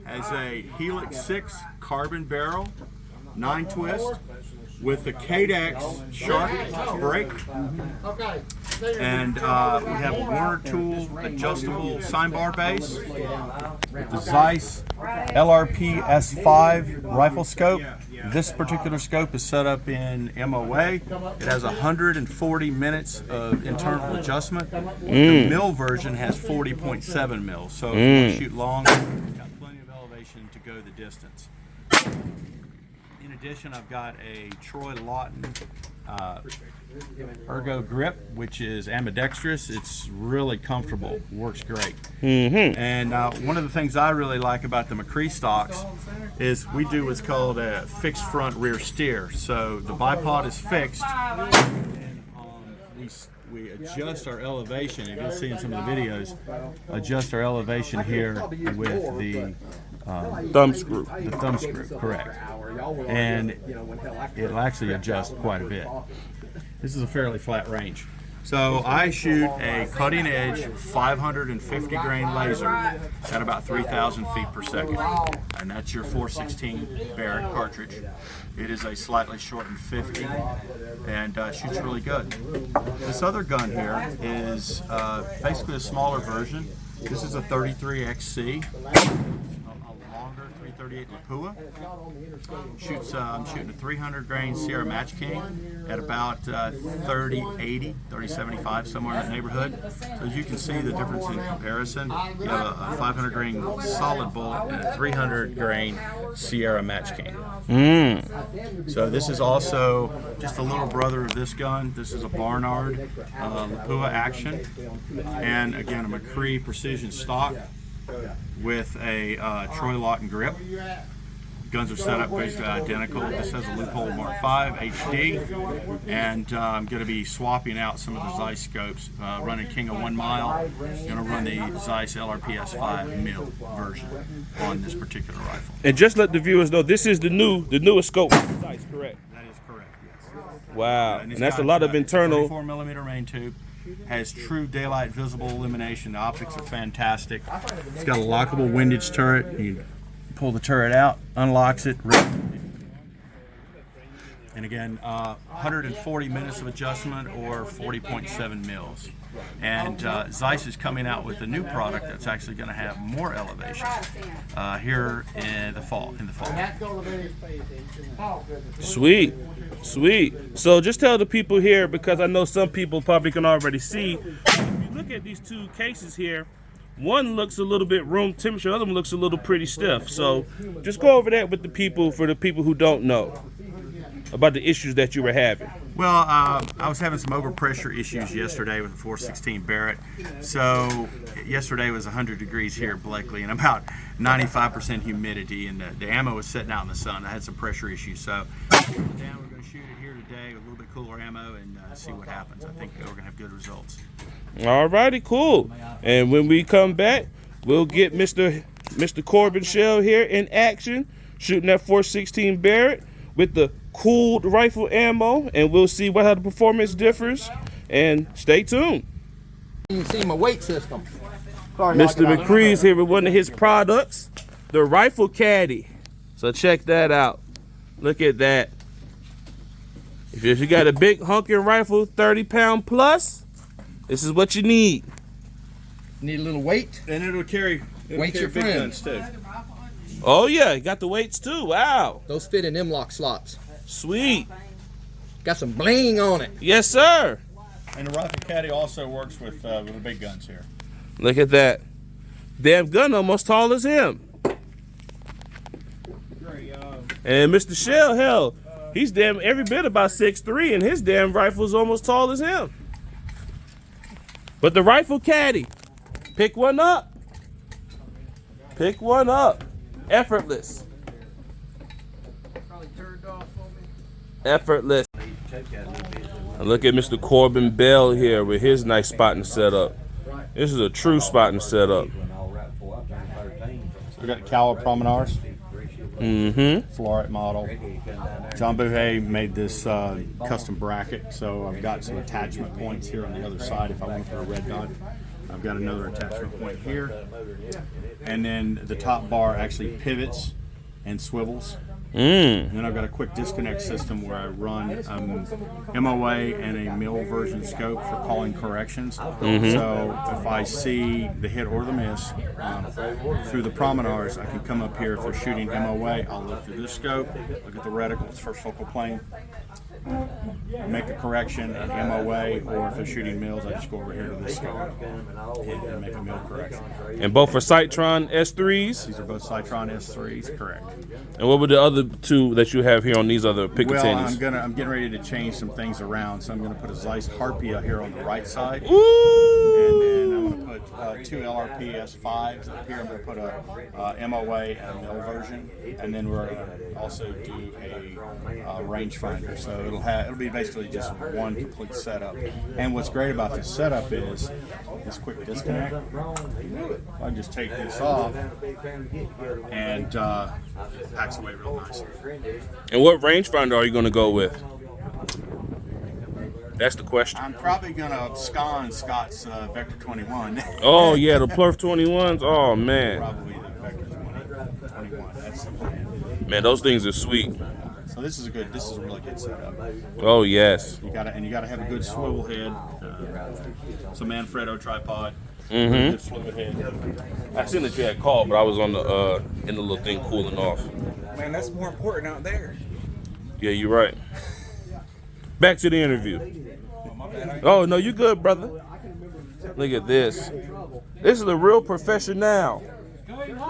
Has a Helix 6 carbon barrel, 9 twist, with a Cadex Shark brake. And we have a Warner Tool adjustable sign bar base, the Zeiss LRP S5 rifle scope. This particular scope is set up in MOA. It has 140 minutes of internal adjustment. The mil version has 40.7 mils, so if you want to shoot long, it's got plenty of elevation to go the distance. In addition, I've got a Troy Lawton Ergo grip, which is ambidextrous. It's really comfortable, works great. And one of the things I really like about the McCree stocks is we do what's called a fixed front rear steer. So the bipod is fixed, and we adjust our elevation, and you'll see in some of the videos, adjust our elevation here with the Thumb screw. the thumb screw, correct. And it'll actually adjust quite a bit. This is a fairly flat range. So I shoot a cutting edge 550 grain laser at about 3,000 feet per second. And that's your 416 Barrett cartridge. It is a slightly shortened 50 and shoots really good. This other gun here is basically a smaller version. This is a 33 XC, a longer 338 Lapua. I'm shooting a 300 grain Sierra Match King at about 3080, 3075, somewhere in that neighborhood. So as you can see the difference in comparison, you have a 500 grain solid bullet and a 300 grain Sierra Match King. So this is also just a little brother of this gun. This is a Barnard Lapua Action, and again a McCree Precision stock with a Troy Lawton grip. Guns are set up basically identical. This has a Leupold Mark V HD, and I'm going to be swapping out some of the Zeiss scopes. Running King of 1 mile. Going to run the Zeiss LRPS 5 mil version on this particular rifle. And just let the viewers know, this is the newest scope from Zeiss, correct? That is correct. Yes. Wow, and it's that's a got, lot of internal. 4mm main tube. Has true daylight visible illumination. The optics are fantastic. It's got a lockable windage turret. You pull the turret out, unlocks it, and again 140 minutes of adjustment or 40.7 mils. And Zeiss is coming out with a new product that's actually going to have more elevation here in the fall. Sweet. So just tell the people here, because I know some people probably can already see, if you look at these two cases here, one looks a little bit room temperature, the other one looks a little pretty stiff. So just go over that with the people, for the people who don't know about the issues that you were having. Well, I was having some overpressure issues yesterday with the 416 Barrett. So yesterday was 100 degrees here at Blakely and about 95% humidity, and the ammo was sitting out in the sun. I had some pressure issues, so we're going to shoot it here today with a little bit cooler ammo and see what happens. I think we're going to have good results. Alrighty, cool. And when we come back, we'll get Mr. Corbin Shell here in action, shooting that 416 Barrett with the cooled rifle ammo, and we'll see how the performance differs. And stay tuned. You can see my weight system. Mr. McCree's here with one of his products, the Rifle Caddy. So check that out. Look at that. If you got a big hunking rifle, 30-pound plus, this is what you need. Need a little weight. And it'll carry Weight's your big friend. guns too. Oh yeah, you got the weights too. Wow. Those fit in M-LOK slots. Sweet. Got some bling on it. Yes, sir. And the Rifle Caddy also works with the big guns here. Look at that. Damn gun almost tall as him. And Mr. Shell, hell, he's damn every bit about 6'3", and his damn rifle's almost tall as him. But the Rifle Caddy, pick one up. Pick one up. Effortless. Effortless. And look at Mr. Corbin Bell here with his nice spotting setup. This is a true spotting setup. We got Cowell Promenars. Floret model. John Bouhay made this custom bracket, so I've got some attachment points here on the other side if I want to put a red dot. I've got another attachment point here. And then the top bar actually pivots and swivels. And then I've got a quick disconnect system where I run MOA and a mill version scope for calling corrections. So if I see the hit or the miss through the Promenars, I can come up here. If they're shooting MOA, I'll look through this scope, look at the reticle, its first focal plane, make a correction at MOA, or if they're shooting mills, I just go over here to this scope and make a mill correction. And both for Citron S3s? These are both Citron S3s, correct. And what were the other two that you have here on these other Pickatinnies? Well, I'm getting ready to change some things around, so I'm going to put a Zeiss Harpia here on the right side. Ooh. And then I'm going to put two LRP S5s up here. I'm going to put a MOA and a mill version, and then we're going to also do a rangefinder. So it'll be basically just one complete setup. And what's great about this setup is this quick disconnect. I just take this off and packs away real nice. And what rangefinder are you going to go with? That's the question. I'm probably going to abscond Scott's Vector 21. Oh, yeah, the Plurf 21s. Oh, man. Probably the Vector 21. That's the plan. Man, those things are sweet. So this is a really good setup. Oh, yes. You gotta have a good swivel head, some Manfrotto tripod, Mm-hmm. Just flip ahead. I seen that you had called, but I was on the in the little thing cooling off. Man, that's more important out there. Yeah, you're right. Back to the interview. Oh no, you good, brother. Look at this. This is a real professional.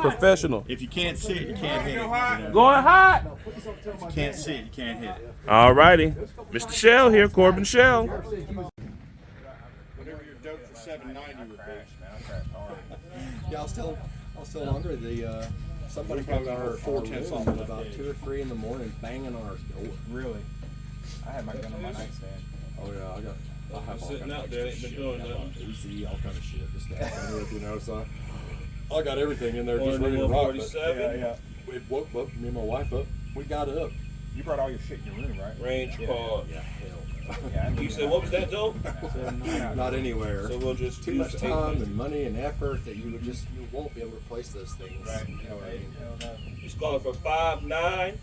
Professional. If you can't see it, you can't hit it. You know? Going hot. If you can't see it, you can't hit it. All righty. Mr. Shell here, Corbin Shell. Whatever your dope for 790 would be. Yeah, I was still under the, somebody probably got our 410 off at about 2 or 3 in the morning banging on our door. Really? I had my gun on my nightstand. Oh yeah, I have all Sitting kinds out of there, extra ain't been doing shit. nothing. AC, all kind of shit. This that, you know, so I got everything in there just One ready to rock. But 147. yeah, it woke me and my wife up. We got up. You brought all your shit in your room, right? Range card. Yeah, hell. Yeah, I knew You that. said what was that, Joe? Not anywhere. So we'll just Too use much the time and money and effort that you won't be able to replace those things. Right. You know what I mean? Hell no. He's calling for 5'9".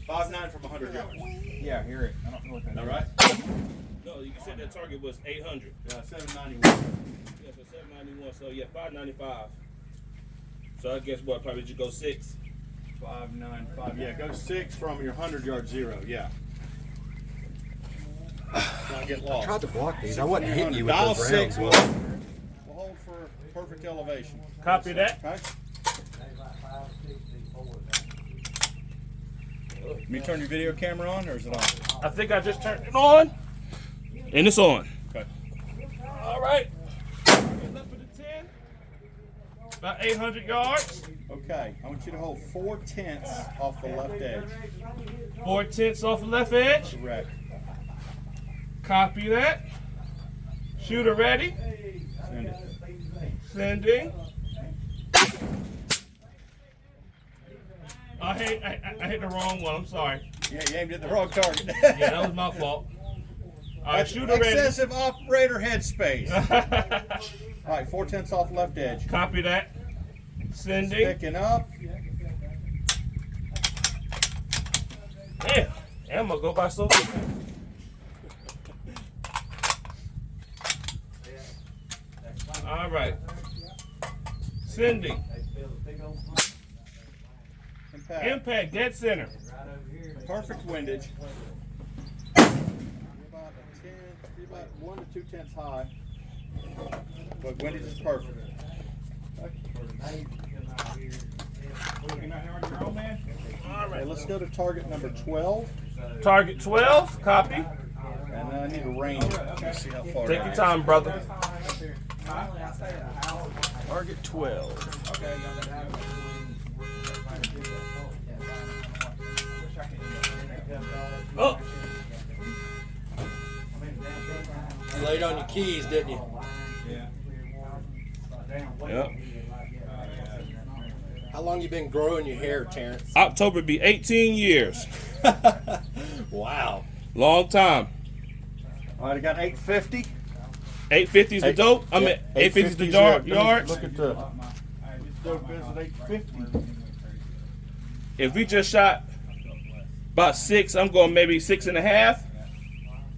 5'9" from 100 yards. Yeah, I hear it. I don't know what that All is. right? No, you said that target was 800. Yeah, 791. Yeah, so 791. So yeah, 595. So I guess what? Probably just go 6. 595. Yeah, go 6 from your 100-yard zero. Yeah. Not get I lost. tried to block these. I wasn't hitting you with Dial those 6. rounds. We'll hold for perfect elevation. Copy that. Okay? Me turn your video camera on, or is it on? I think I just turned it on. And it's on. Okay. All right. Getting up at the 10. About 800 yards. Okay. I want you to hold 4/10 off the left edge. 4/10 off the left edge. Correct. Copy that. Shooter ready. Send it. Sending. I hit the wrong one. I'm sorry. Yeah, you aimed at the wrong target. Yeah, that was my fault. All right, That's shooter ready. excessive operator headspace. All right, 4/10 off left edge. Copy that. Sending. Picking up. Damn. I'm gonna go by so. All right. Sending. Impact. Impact. Dead center. Perfect windage. You're about 1 to 2 tenths high. But windage is perfect. All Okay, right. let's go to target number 12. Target 12. Copy. And I need a range. Let's see how far. Take it your is. time, brother. Target 12. Oh. You laid on your keys, didn't you? Yep. How long you been growing your hair, Terrence? October be 18 years. Wow. Long time. All right, I got 850. 850 is the dope. I mean, 850 is the yards. Look at the dope is at 850. If we just shot about 6, I'm going maybe 6.5.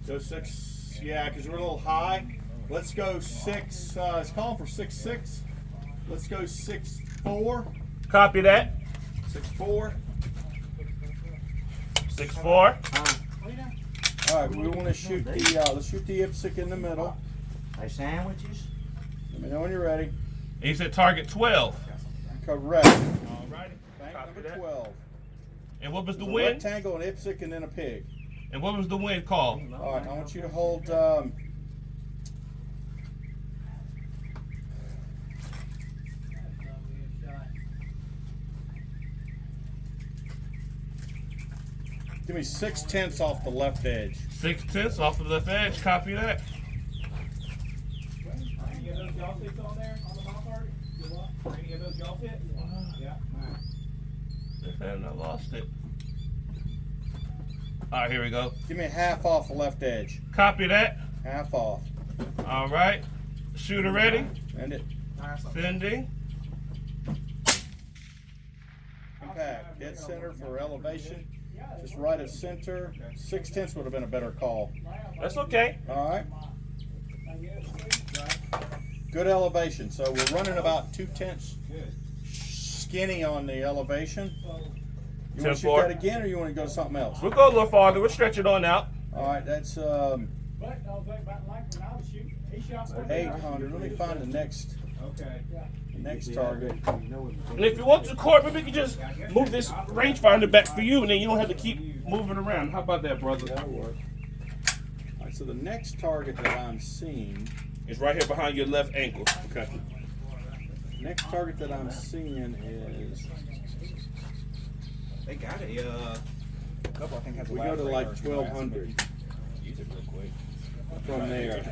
Go 6. Yeah, because we're a little high. Let's go 6. It's calling for 6.6. Let's go 6.4. Copy that. 6.4. 6.4. All right, we want to shoot the. Let's shoot the IPSC in the middle. They sandwiches? Let me know when you're ready. He said target 12. Correct. All righty. Bank Copy number that. 12. And what was the There's a wind? rectangle, an IPSC, and then a pig. And what was the wind call? All right, I want you to hold. Give me 6/10 off the left edge. 6/10 off the left edge. Copy that. Any of those jaw sticks on there on the mouth part? Any of those jaw sticks? Yeah. And I lost it. All right, here we go. Give me half off the left edge. Copy that. Half off. All right. Shooter ready. End it. Sending. Impact. Dead center for elevation. Just right of center. 6/10 would have been a better call. That's okay. All right. Good elevation. So we're running about 2/10 skinny on the elevation. You want to shoot 10-4. that again, or you want to go to something else? We'll go a little farther. We'll stretch it on out. All right, that's But I was thinking about like when I was shooting, he shot 800. Let me find the next target. And if you want to, Court, maybe we can just move this rangefinder back for you, and then you don't have to keep moving around. How about that, brother? That'll work. All right, so the next target that I'm seeing, It's right here behind your left ankle. Okay. next target that I'm seeing is, They got a couple, I think, has a we go to like 1200 Use it real quick. from there.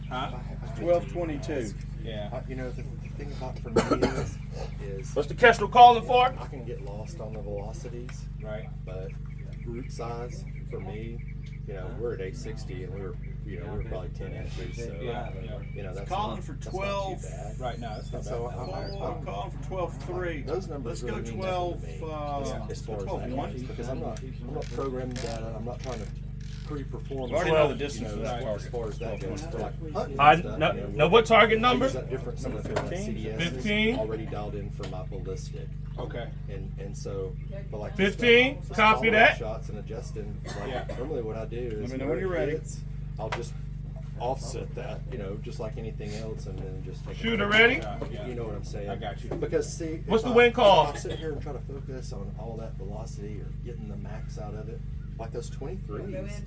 Huh? 1222. Yeah. You know, the thing about for me is What's the Kestrel calling for? I can get lost on the velocities, Right. but group size for me, you know, we're at 860 and we're probably 10 inches, so you know that's Calling for that's not 12. too bad. Right now, it's not So bad. I'm calling for 12.3. Those numbers Let's go really mean 12. nothing to me as far as that 12.1. goes, because I'm not programming data. I'm not trying to pre-perform. We already know the 12, distance you for know, that target. as far as that goes. For like hunting I and stuff, no, you know, no. What target number? Is that different? Some of the 15? CDS 15? is already dialed in for my ballistic. Okay. And so, but like 15, the copy smaller that. shots and adjusting. Like Yeah. normally, what I do is Let me know where when you're it ready. hits, I'll just offset that, you know, just like anything else, and then just take Shooter a ready? You know what I'm saying? I got you. Because see, What's if the I- wind call? If I sit here and try to focus on all that velocity or getting the max out of it, like those 23s,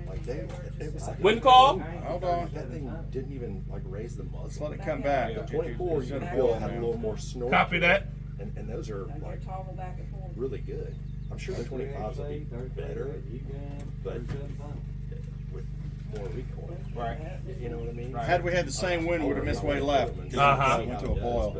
like it was like Wind call? Hold on. That thing didn't even like raise the Let's muzzle. let it come back. The 24, you can feel it had a little more snort. Copy that. And those are like really good. I'm sure the 25s will be better, but with more recoil. Right. You know what I mean? Had we had the same wind, we would have missed way left. Uh-huh. It went to a boil.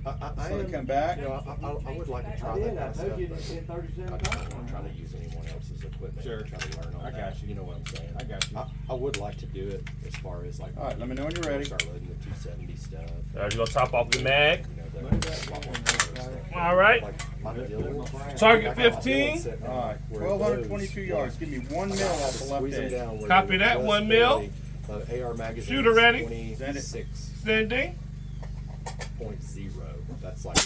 I So am, they come back. You know, I would like to try that kind of stuff, but I don't want to try to use anyone else's equipment. Sure. Try to learn on I that. got you. You know what I'm saying? I got you. I would like to do it as far as like. All right, let me know when you're ready. Start loading the 270 stuff. You're gonna top off the mag. You know, the lot more stuff. All right. Like my Dylan. Target 15. All right, 1,222 yards. Give me 1 mil off the left edge. Copy that, 1 mil. AR magazine. Shooter ready. 26.0. Sending. That's like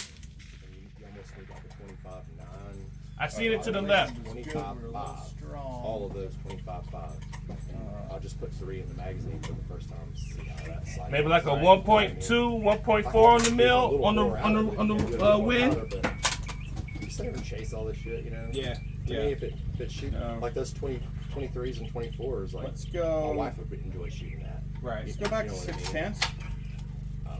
you almost need like a 25.9. I seen it to the left. 25.5. All of those 25.5. I'll just put 3 in the magazine for the first time. See how that's like. Maybe like a 1.2, 1.4 on the mill on the wind. You sit there and chase all this shit, you know. Yeah. To me, if it shoot like those 23s and 24s, like Let's go. my wife would enjoy shooting that. Right. Let's go back to You know what I mean? 6/10.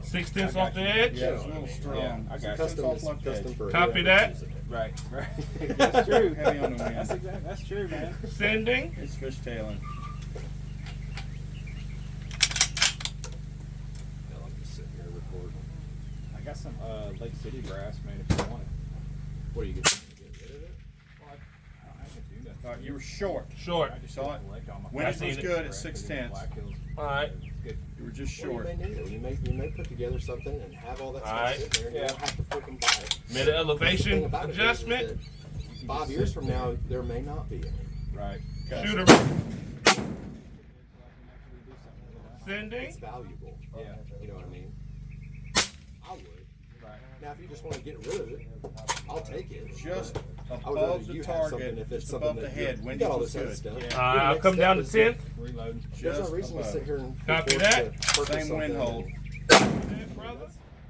6/10 off the edge. Yeah, it's a little strong. Yeah, I got you. Custom, Off left custom edge. for Copy whoever's that. using it. Right. Right. That's true. Heavy on the wind. That's exactly. That's true, man. Sending. It's fishtailing. Hell, I'm just sitting here recording. I got some Lake City grass, man. If you want it. What are you gonna get rid of it? Well, I can do that. All right, you were short. Short. I just Saw it. collect all my Wind I was seen good it. at 6/10. Black Hills. All right. Good. You were just Well, short. you may need it. You may put together something and have all that stuff Alright. sitting there, and you don't have to freaking buy it. Mid The thing elevation about it is adjustment. that 5 years from now, there may not be any. Right. Shooter. Sending. It's valuable. Yeah. You know what I mean? I would. Right. Now, if you just want to get rid of it, I'll take it. Just I would rather above the you have something target, if it's just something above the that head. you Wind got all was this other good. stuff. Yeah. Your I'll next come step down to is 10. Reload. There's no Just reason to above. sit here and Copy force that. to purchase Same wind something hold.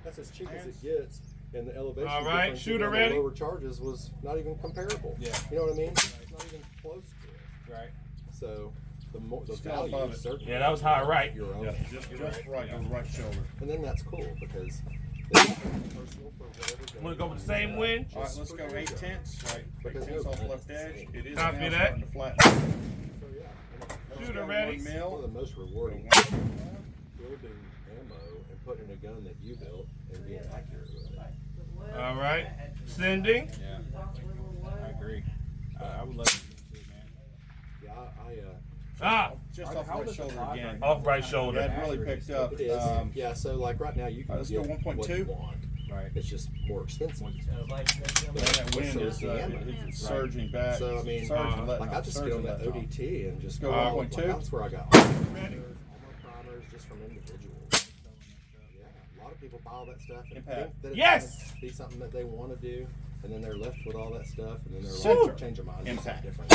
That's as cheap as it gets, and the elevation All right, difference shooter again, the ready. lower charges was not even comparable. Yeah. You know what I mean? It's not even close to it. Right. So the Still value above is it. certainly Yeah, that was high right. your own. Just right on the right shoulder. And then that's cool because it's personal for whatever. I'm gonna go with the same wind. All right, let's go 8/10. Right, Because 8/10 off no- left edge. It is Copy now that. starting to flatten. So yeah, and Shooter Go ready. 1 it's one mil. of the most rewarding building ammo and putting a gun that you built and being accurate with it. All right. Sending. Yeah. I agree. I would love to do it, man. Yeah, Ah, Just off right shoulder again. off right Yeah, shoulder. it really picked up. it is. Yeah, so like right now you can let's get go 1.2. what you want. Right. It's just more expensive. That wind So is the ammo. it's surging back. So I mean, surging, letting like I off, just get surging, on that letting off. ODT and just Go go all 1.2. like, that's where I got all my primers just from individuals. lot of people buy all that stuff and Impact. think that it's Yes! gonna be something that they want to do, and then they're left with all that stuff, and then they're Center. like, change their mind. do something Impact. different.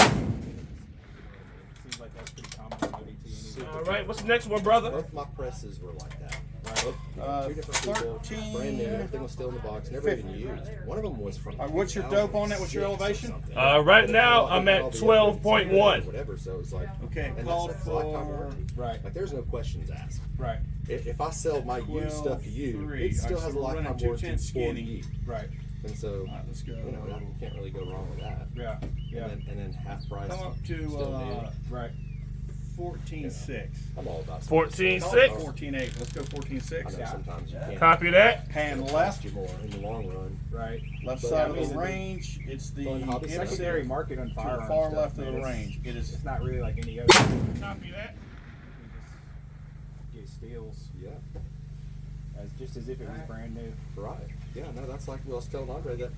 Seems like that's pretty common in ODT anyway. All right, what's the next one, brother? Both my presses were like that. Both, Uh, two different people, 13, brand new, everything was still in the box, never even used. One of them was from. What's your dope on that? What's your 2006 or elevation? something. Right now, I'm at All the 12.1. Whatever, so it's like. Okay, and called that's lifetime for warranty. Right. Like there's no questions asked. Right. If I sell my used stuff to you, 12.3. it still Alright, has so a we're running lifetime 210 warranty for skinny. you. Right. And so, All right, let's go. you know, you can't really go wrong with that. Yeah. Yeah. And then half price. Come up to still new. Right. 14.6. I'm all about 14.6. 14.8. Let's go I 14.6. know sometimes you can't. Copy that. Pan It'll left. cost you more in the long run. Right. Left But side I of mean, the range. It's the fun hobby innocent Secondary market on to the firearms. far stuff, left of man, the it's- range. It is. It's not really like any other. Copy that. Get steals Yeah, just as if it was brand new. right. Yeah, no, that's like I was telling Andre that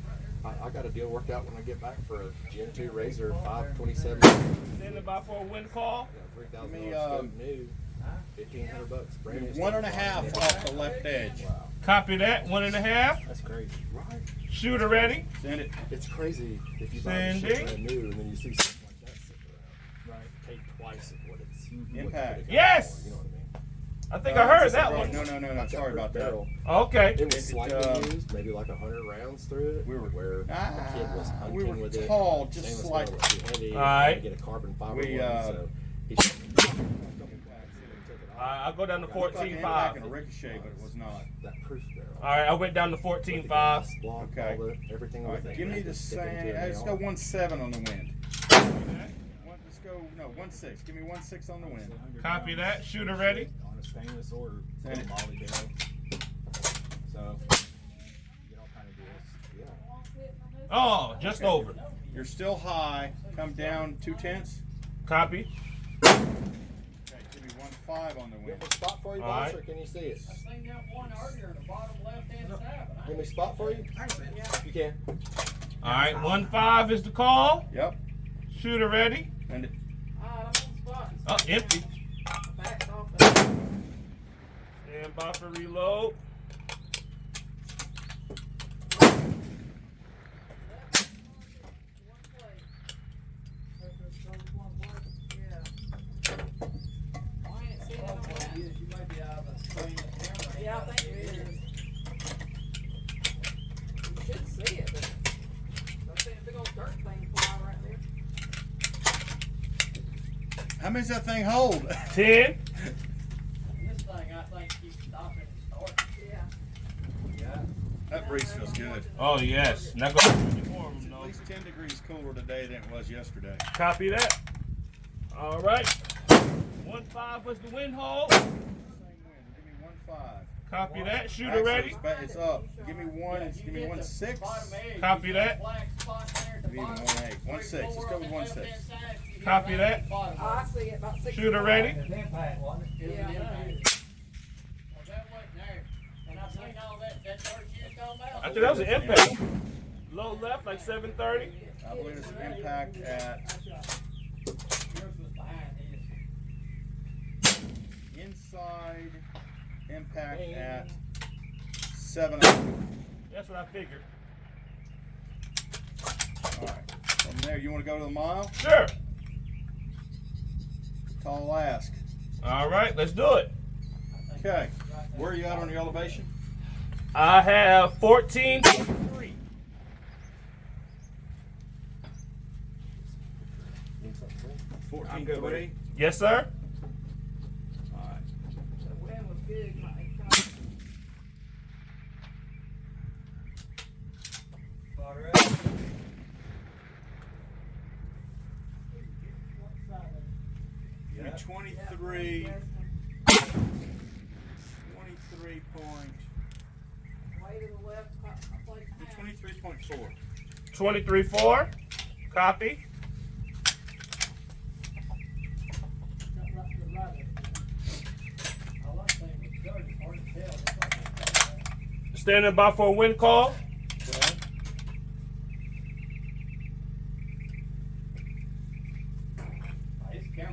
I got a deal worked out when I get back for a Gen 2 Razor 527. Standing by for a win call. $3,000 Give me, scope new, $1,500 brand new. 1.5 off the left edge. Copy that. 1.5. That's crazy. Right. Shooter ready. Send it. It's crazy if you buy the Sandy? shit brand new and then you see something like that sitting around. Right. Take twice of what it's Impact. what it Yes! You know what I mean? I think I heard that No, one. no, Like sorry about that. barrel. Okay. It was slightly uh, used, maybe like 100 rounds through it. We were- where a kid was hunting we were with it. tall, just Stainless steel slightly. was too heavy. All right. To get a carbon fiber We, one, so he I'll go down to I thought the impact 14.5. and a ricochet, but it was not. that proof barrel. All right, I went down to 14.5. Block, Okay. all the, everything All with right, it. give me the Stick it into same. a Let's go nail. 1.7 on the wind. Let's go 1.6. Give me 1.6 on the wind. Copy that. Shooter ready. On a stainless or Send it. molly barrel. So you get all kind of deals. Yeah. Oh, just over. You're still high. Come down 2/10. Copy. Okay, give me 1.5 on the You wind. have a spot for you, All boss, right. or can you see it? seen that one earlier in the bottom left-hand side, but I Give me a spot for you? You can. All right, 1.5 is the call. Yep. Shooter ready. And it, I'm on spot. Oh, empty. Backed off the Stand by for reload. I ain't seen it on that. You might be out of a Yeah, I think it is. You should see it, but I see a big old dirt thing fly right there. how many's that thing hold? 10. And this thing, I think, keeps stopping and starting. Yeah. That breeze feels good. Oh, yes. Not going to any more of them, It's though. at least 10 degrees cooler today than it was yesterday. Copy that. All right. 1.5 was the wind hold. Same wind. Give me 1.5. Copy that. Shooter Actually, ready. it's up. Give me 1.6. Copy that. Give me 1.8. 1.6. Let's go with 1.6. Copy that. Oh, I see it, about 6. Shooter ready. Yeah. impact. Well, that wasn't there. And I seen all that dirt shit come out. I think that was an impact. Low left, like 730. I believe it's an impact at Yours was behind his. inside impact at 7. That's what I figured. All right. From there, you want to go to the mile? Sure. Tall ask. All right, let's do it. Okay. Where are you at on your elevation? I have 14.3. I'm good with 14.3. Yes, sir. All right. The wind was good. Give me 23. 23 point. Way to the left, I played half. 23.4. 23.4. Copy. Standing by for a wind call. Give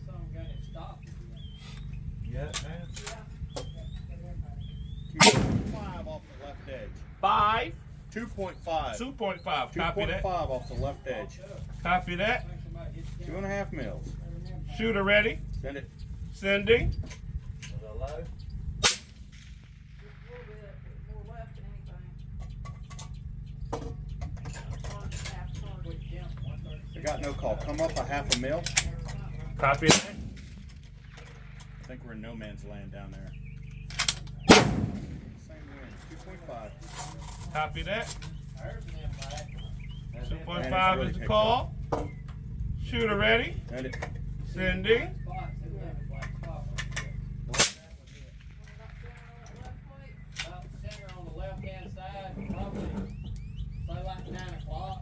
me, Yeah, man. 2.5 off the left edge. 5, 2.5. 2.5. Copy that. 2.5 off the left edge. Copy that. 2.5 mils. Shooter ready. Send it. Sending. I got no call. Come up a half a mil. Copy that. I think we're in no man's land down there. Same wind. 2.5. Copy that. Man, 2.5 it's is the really call. Shooter ready. Send it. Sending.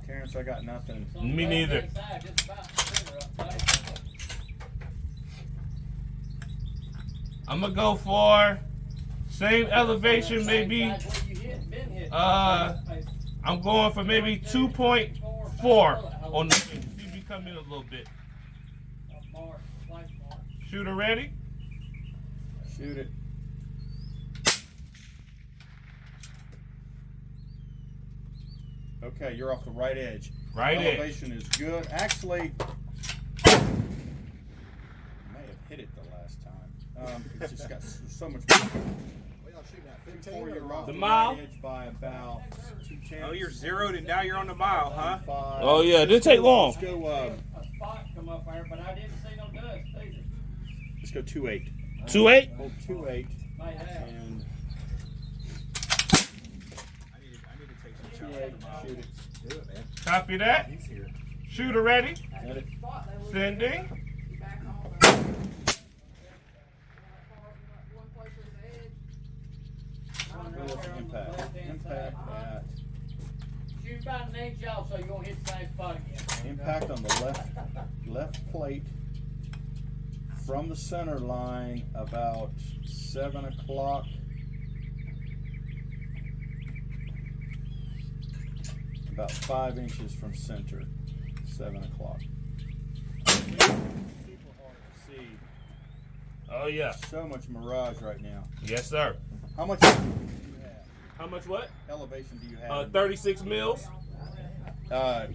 Terrence, I got nothing. Me neither. I'm gonna go for same elevation, maybe. I'm going for maybe 2.4 on the see if we come in a little bit. Shooter ready. Shoot it. Okay, you're off the right edge. Right edge. Elevation is good. Actually, I may have hit it the last time. It's just got so much. You're off The the mile? right edge by about 2 Oh, you're zeroed and now you're on the mile, huh? Oh yeah, it didn't take long. Let's go. A spot come up there, but I didn't see no dust either. Let's go 2.8. 2.8. Hold 2.8 Might have. and I need to take some 2.8. Shoot it. Do it, man. Copy that. He's here. Shooter ready. Send it. Sending. Where's the impact? Impact at Shoot about an inch off, so you won't hit the same spot again. impact on the left plate from the center line about 7 o'clock. About 5 inches from center. 7 o'clock. Super hard to see. Oh yeah. So much mirage right now. Yes sir. How much do you have? How much what? Elevation do you have? 36 mils.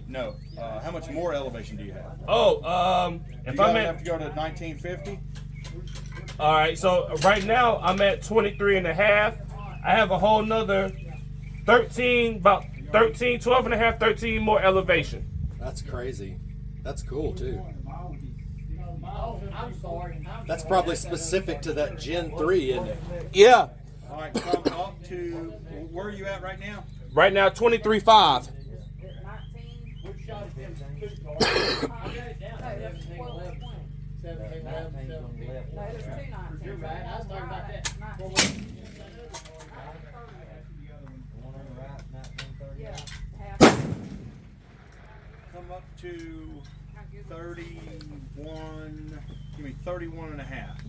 No. How much more elevation do you have? Oh, if You I'm have at, to go to 1950. all right, so right now I'm at 23 and a half. I have a whole nother 13, about 13, 12 and a half, 13 more elevation. That's crazy. That's cool too. Oh, I'm sorry. That's probably specific to that Gen 3, isn't it? Yeah. All right, come up to where are you at right now? Right now, 23.5. We've shot at them two cars. I got it down to 17, 11, 17, 11, 17. You're right. I was talking about that. Come up to 31. Give me 31 and a half.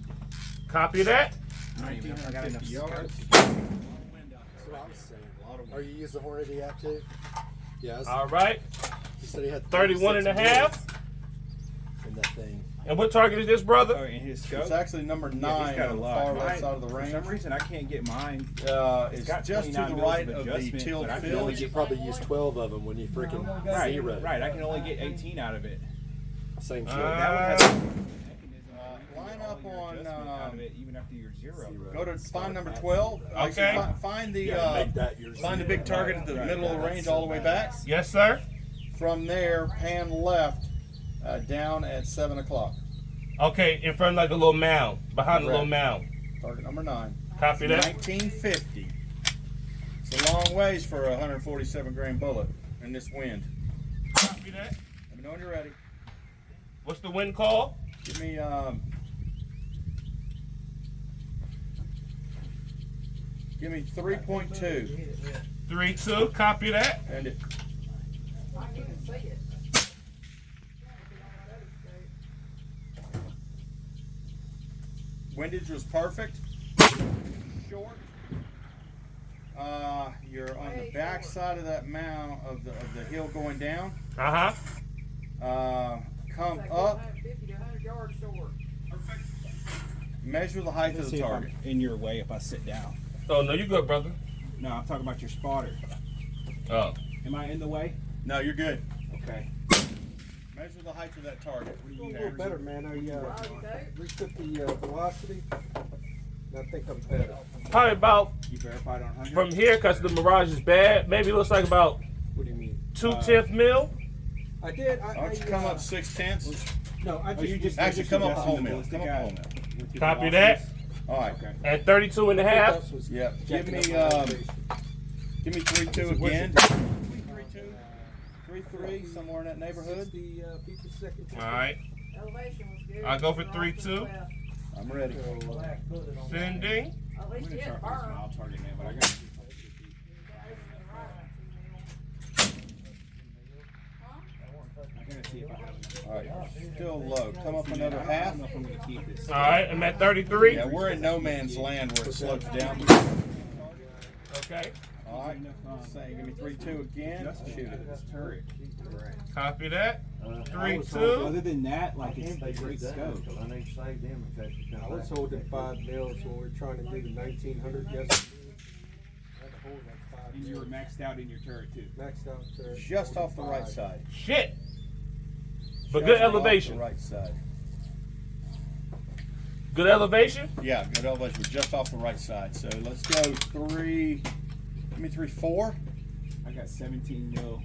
Copy that. 1950 yards. That's what I was saying. Are you using the Hornady app too? Yes. All right. He said he had 31 and a half. in that thing. And what target is this, brother? Oh, in his scope? It's actually number 9 got a on the lot. far left Mine- side of the For range. some reason, I can't get mine. It's got just to 29 the mils right of of the adjustment, tilled but I can field. only You probably use 12 of them when you freaking zero. Right. I can only get 18 out of it. Same shit. That one has a mechanism line all up your on, adjustment out of it, even after you're zero. Go to find number 12. Okay. Actually, find the Make that your find the zero. big target at the middle of the range all the way back. Yes, sir. From there, pan left down at 7 o'clock. Okay, in front of like a little mound, behind a little Correct. mound. Target number 9. Copy that. 1950. It's a long ways for a 147 grain bullet in this wind. Copy that. Let me know when you're ready. What's the wind call? Give me give me 3.2. 3-2. Copy that. And it. Windage was perfect. Short. You're on the back side of that mound of the hill going down. Uh-huh. Come up. Measure the height of See the if I'm target. in your way if I sit down. Oh no, you good, brother. No, I'm talking about your spotter. Oh. Am I in the way? No, you're good. Okay. Measure the height of that target. A little better, man. I retook the velocity. I think I'm better. Probably about You verified on 100? from here, cause the Mirage is bad. Maybe it looks like about What do you mean? 2/10 mil. I did. Why don't you come up 6/10? No, I Oh, you just Actually, come up a adjusting whole the mil. ballistic Come up a whole guide mil. with your Copy velocities? that. All right. Okay. At 32 and a half. Yep. Give Checking me up my elevation. 3.2 again. 3.2, 3.3, somewhere in that neighborhood. 60 feet per second. All right. Elevation was good. I'll go for Right 3-2. to the left. I'm ready. Sending. At I'm least gonna you hit start with a burn. smile target now, but I got I gotta see if I have enough. All right. Still low. Come up another I half. don't know if I'm gonna keep this. All right. I'm at 33. Yeah, we're in no man's land where it slopes down. Okay. All right. Saying, give me 3.2 again. Shoot it. This turret. Copy that. I was 3-2. told, other than that, like it's They a great did that, scope. 'cause I need to save them in case you I come was back. holding 5 mils when we were trying to do the 1900 yesterday. I had to hold like 5 And you were mils. maxed out in your turret too. Maxed out to Just off the right 45. side. Shit. But Just good off the elevation. right side. Good elevation. Yeah, good elevation. We're just off the right side. So let's go 3. Give me 3.4. I got 17 mil.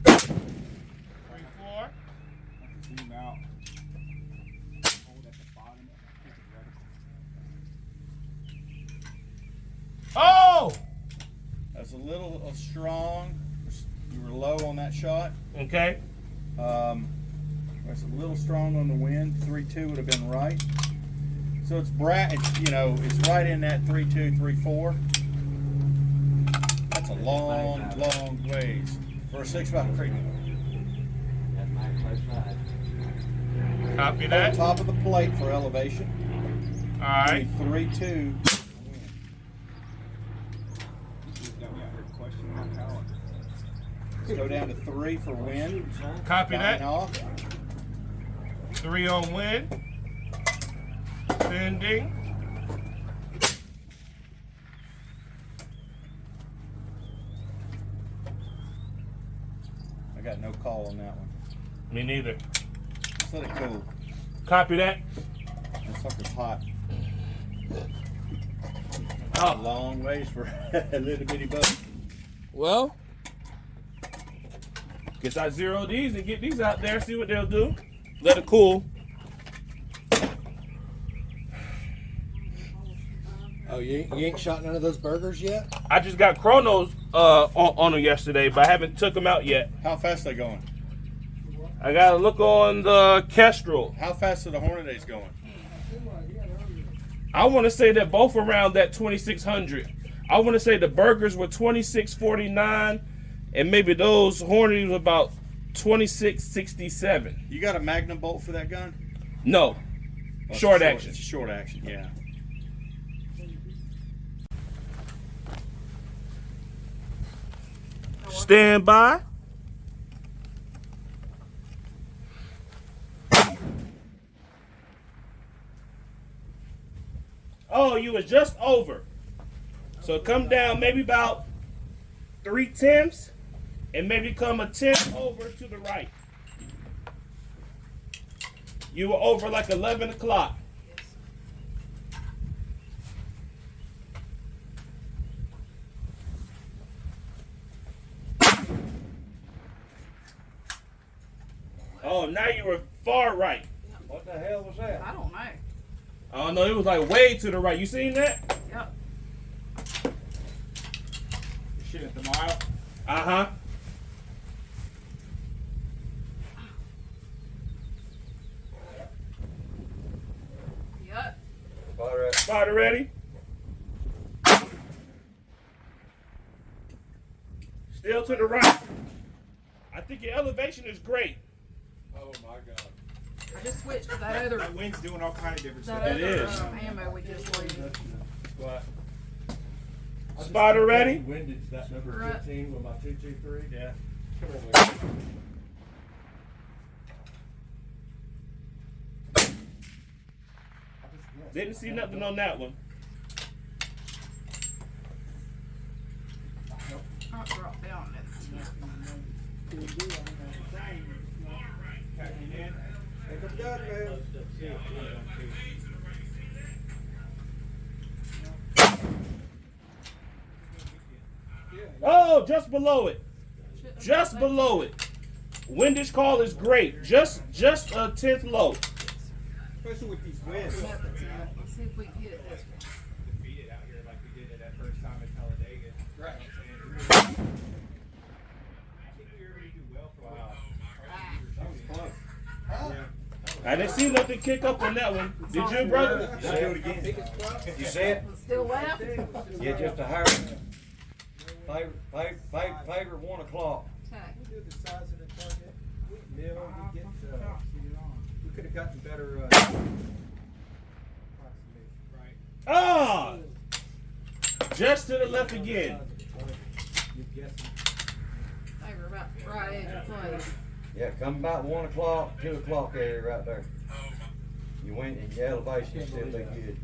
3-4. I can zoom out. Hold at the bottom. Oh. That's a little strong. You were low on that shot. Okay. That's a little strong on the wind. 3.2 would have been right. So it's it's right in that 3.2, 3.4. That's a long, long ways for a 6.5 creek. That's my close side. Copy that. Top of the plate for elevation. All right. 3.2. Let's go down to 3 for wind. Copy that. Dying off. 3 on wind. Sending. I got no call on that one. Me neither. Just let it cool. Copy that. That sucker's hot. Oh. A long ways for a little bitty boat. Well, guess I zero these and get these out there, see what they'll do. Let it cool. Oh, you ain't shot none of those burgers yet? I just got chronos on them yesterday, but I haven't took them out yet. How fast they going? I gotta look on the Kestrel. How fast are the Hornadays going? I want to say that both around that 2600. I want to say the burgers were 2649, and maybe those Hornets were about 2667. You got a Magnum bolt for that gun? No, Oh, it's short action. It's short action, yeah. Stand by. Oh, you was just over. So come down maybe about 3/10 and maybe come a 10th over to the right. You were over like 11 o'clock. Oh, now you were far right. What the hell was that? I don't know. Oh no, it was like way to the right. You seen that? Yep. Shit at the mile. Uh-huh. Yep. Spotter ready? Still to the right. I think your elevation is great. Oh my God. I just switched to that other, That wind's doing all kinds of different that stuff. It other is. ammo we just used. What? Spotter ready? Windage that number Right. 15 with my 223. Yeah. Come on, Lee. Didn't see nothing on that one. I brought down it. Think I'm done, man. Oh, just below it. Just below it. Windage call is great. Just a 10th low. Especially with these winds. Let's see if we can get it this way. Defeat it out here like we did it that first time in Talladega. Right. I think we were going to do well for a while. That was close. I didn't see nothing kick up on that one. Did you, brother? Do it again. You see it? Still left? Yeah, just a higher. Favorite 1 o'clock. Okay. We do the size of the target. We mill, we get, we could have gotten better, approximation. Ah! Just to the left again. You're guessing. They were about right edge of plate. Yeah, come about 1 o'clock, 2 o'clock area right there. You went and your elevation still be good. Near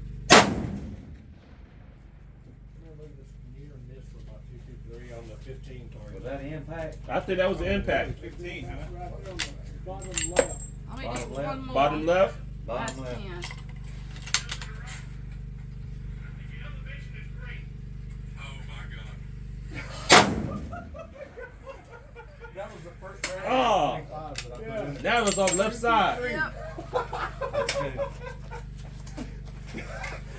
and miss for about 223 on the 15 target. Was that impact? I think that was the impact. 15, huh? Bottom left. Let me Bottom do left. one more. Bottom left. Last Bottom left. 10. That was the first round. Oh, that was on left side. Yep.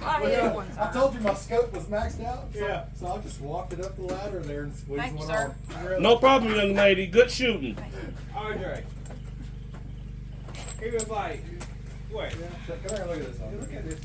I hit it one I time. told you my scope was maxed out. So, Yeah. So I just walked it up the ladder there and squeezed Thank you, one sir. off. No problem, young lady. Good shooting. Andre. He was like, wait. Come here, look at this. Look at this.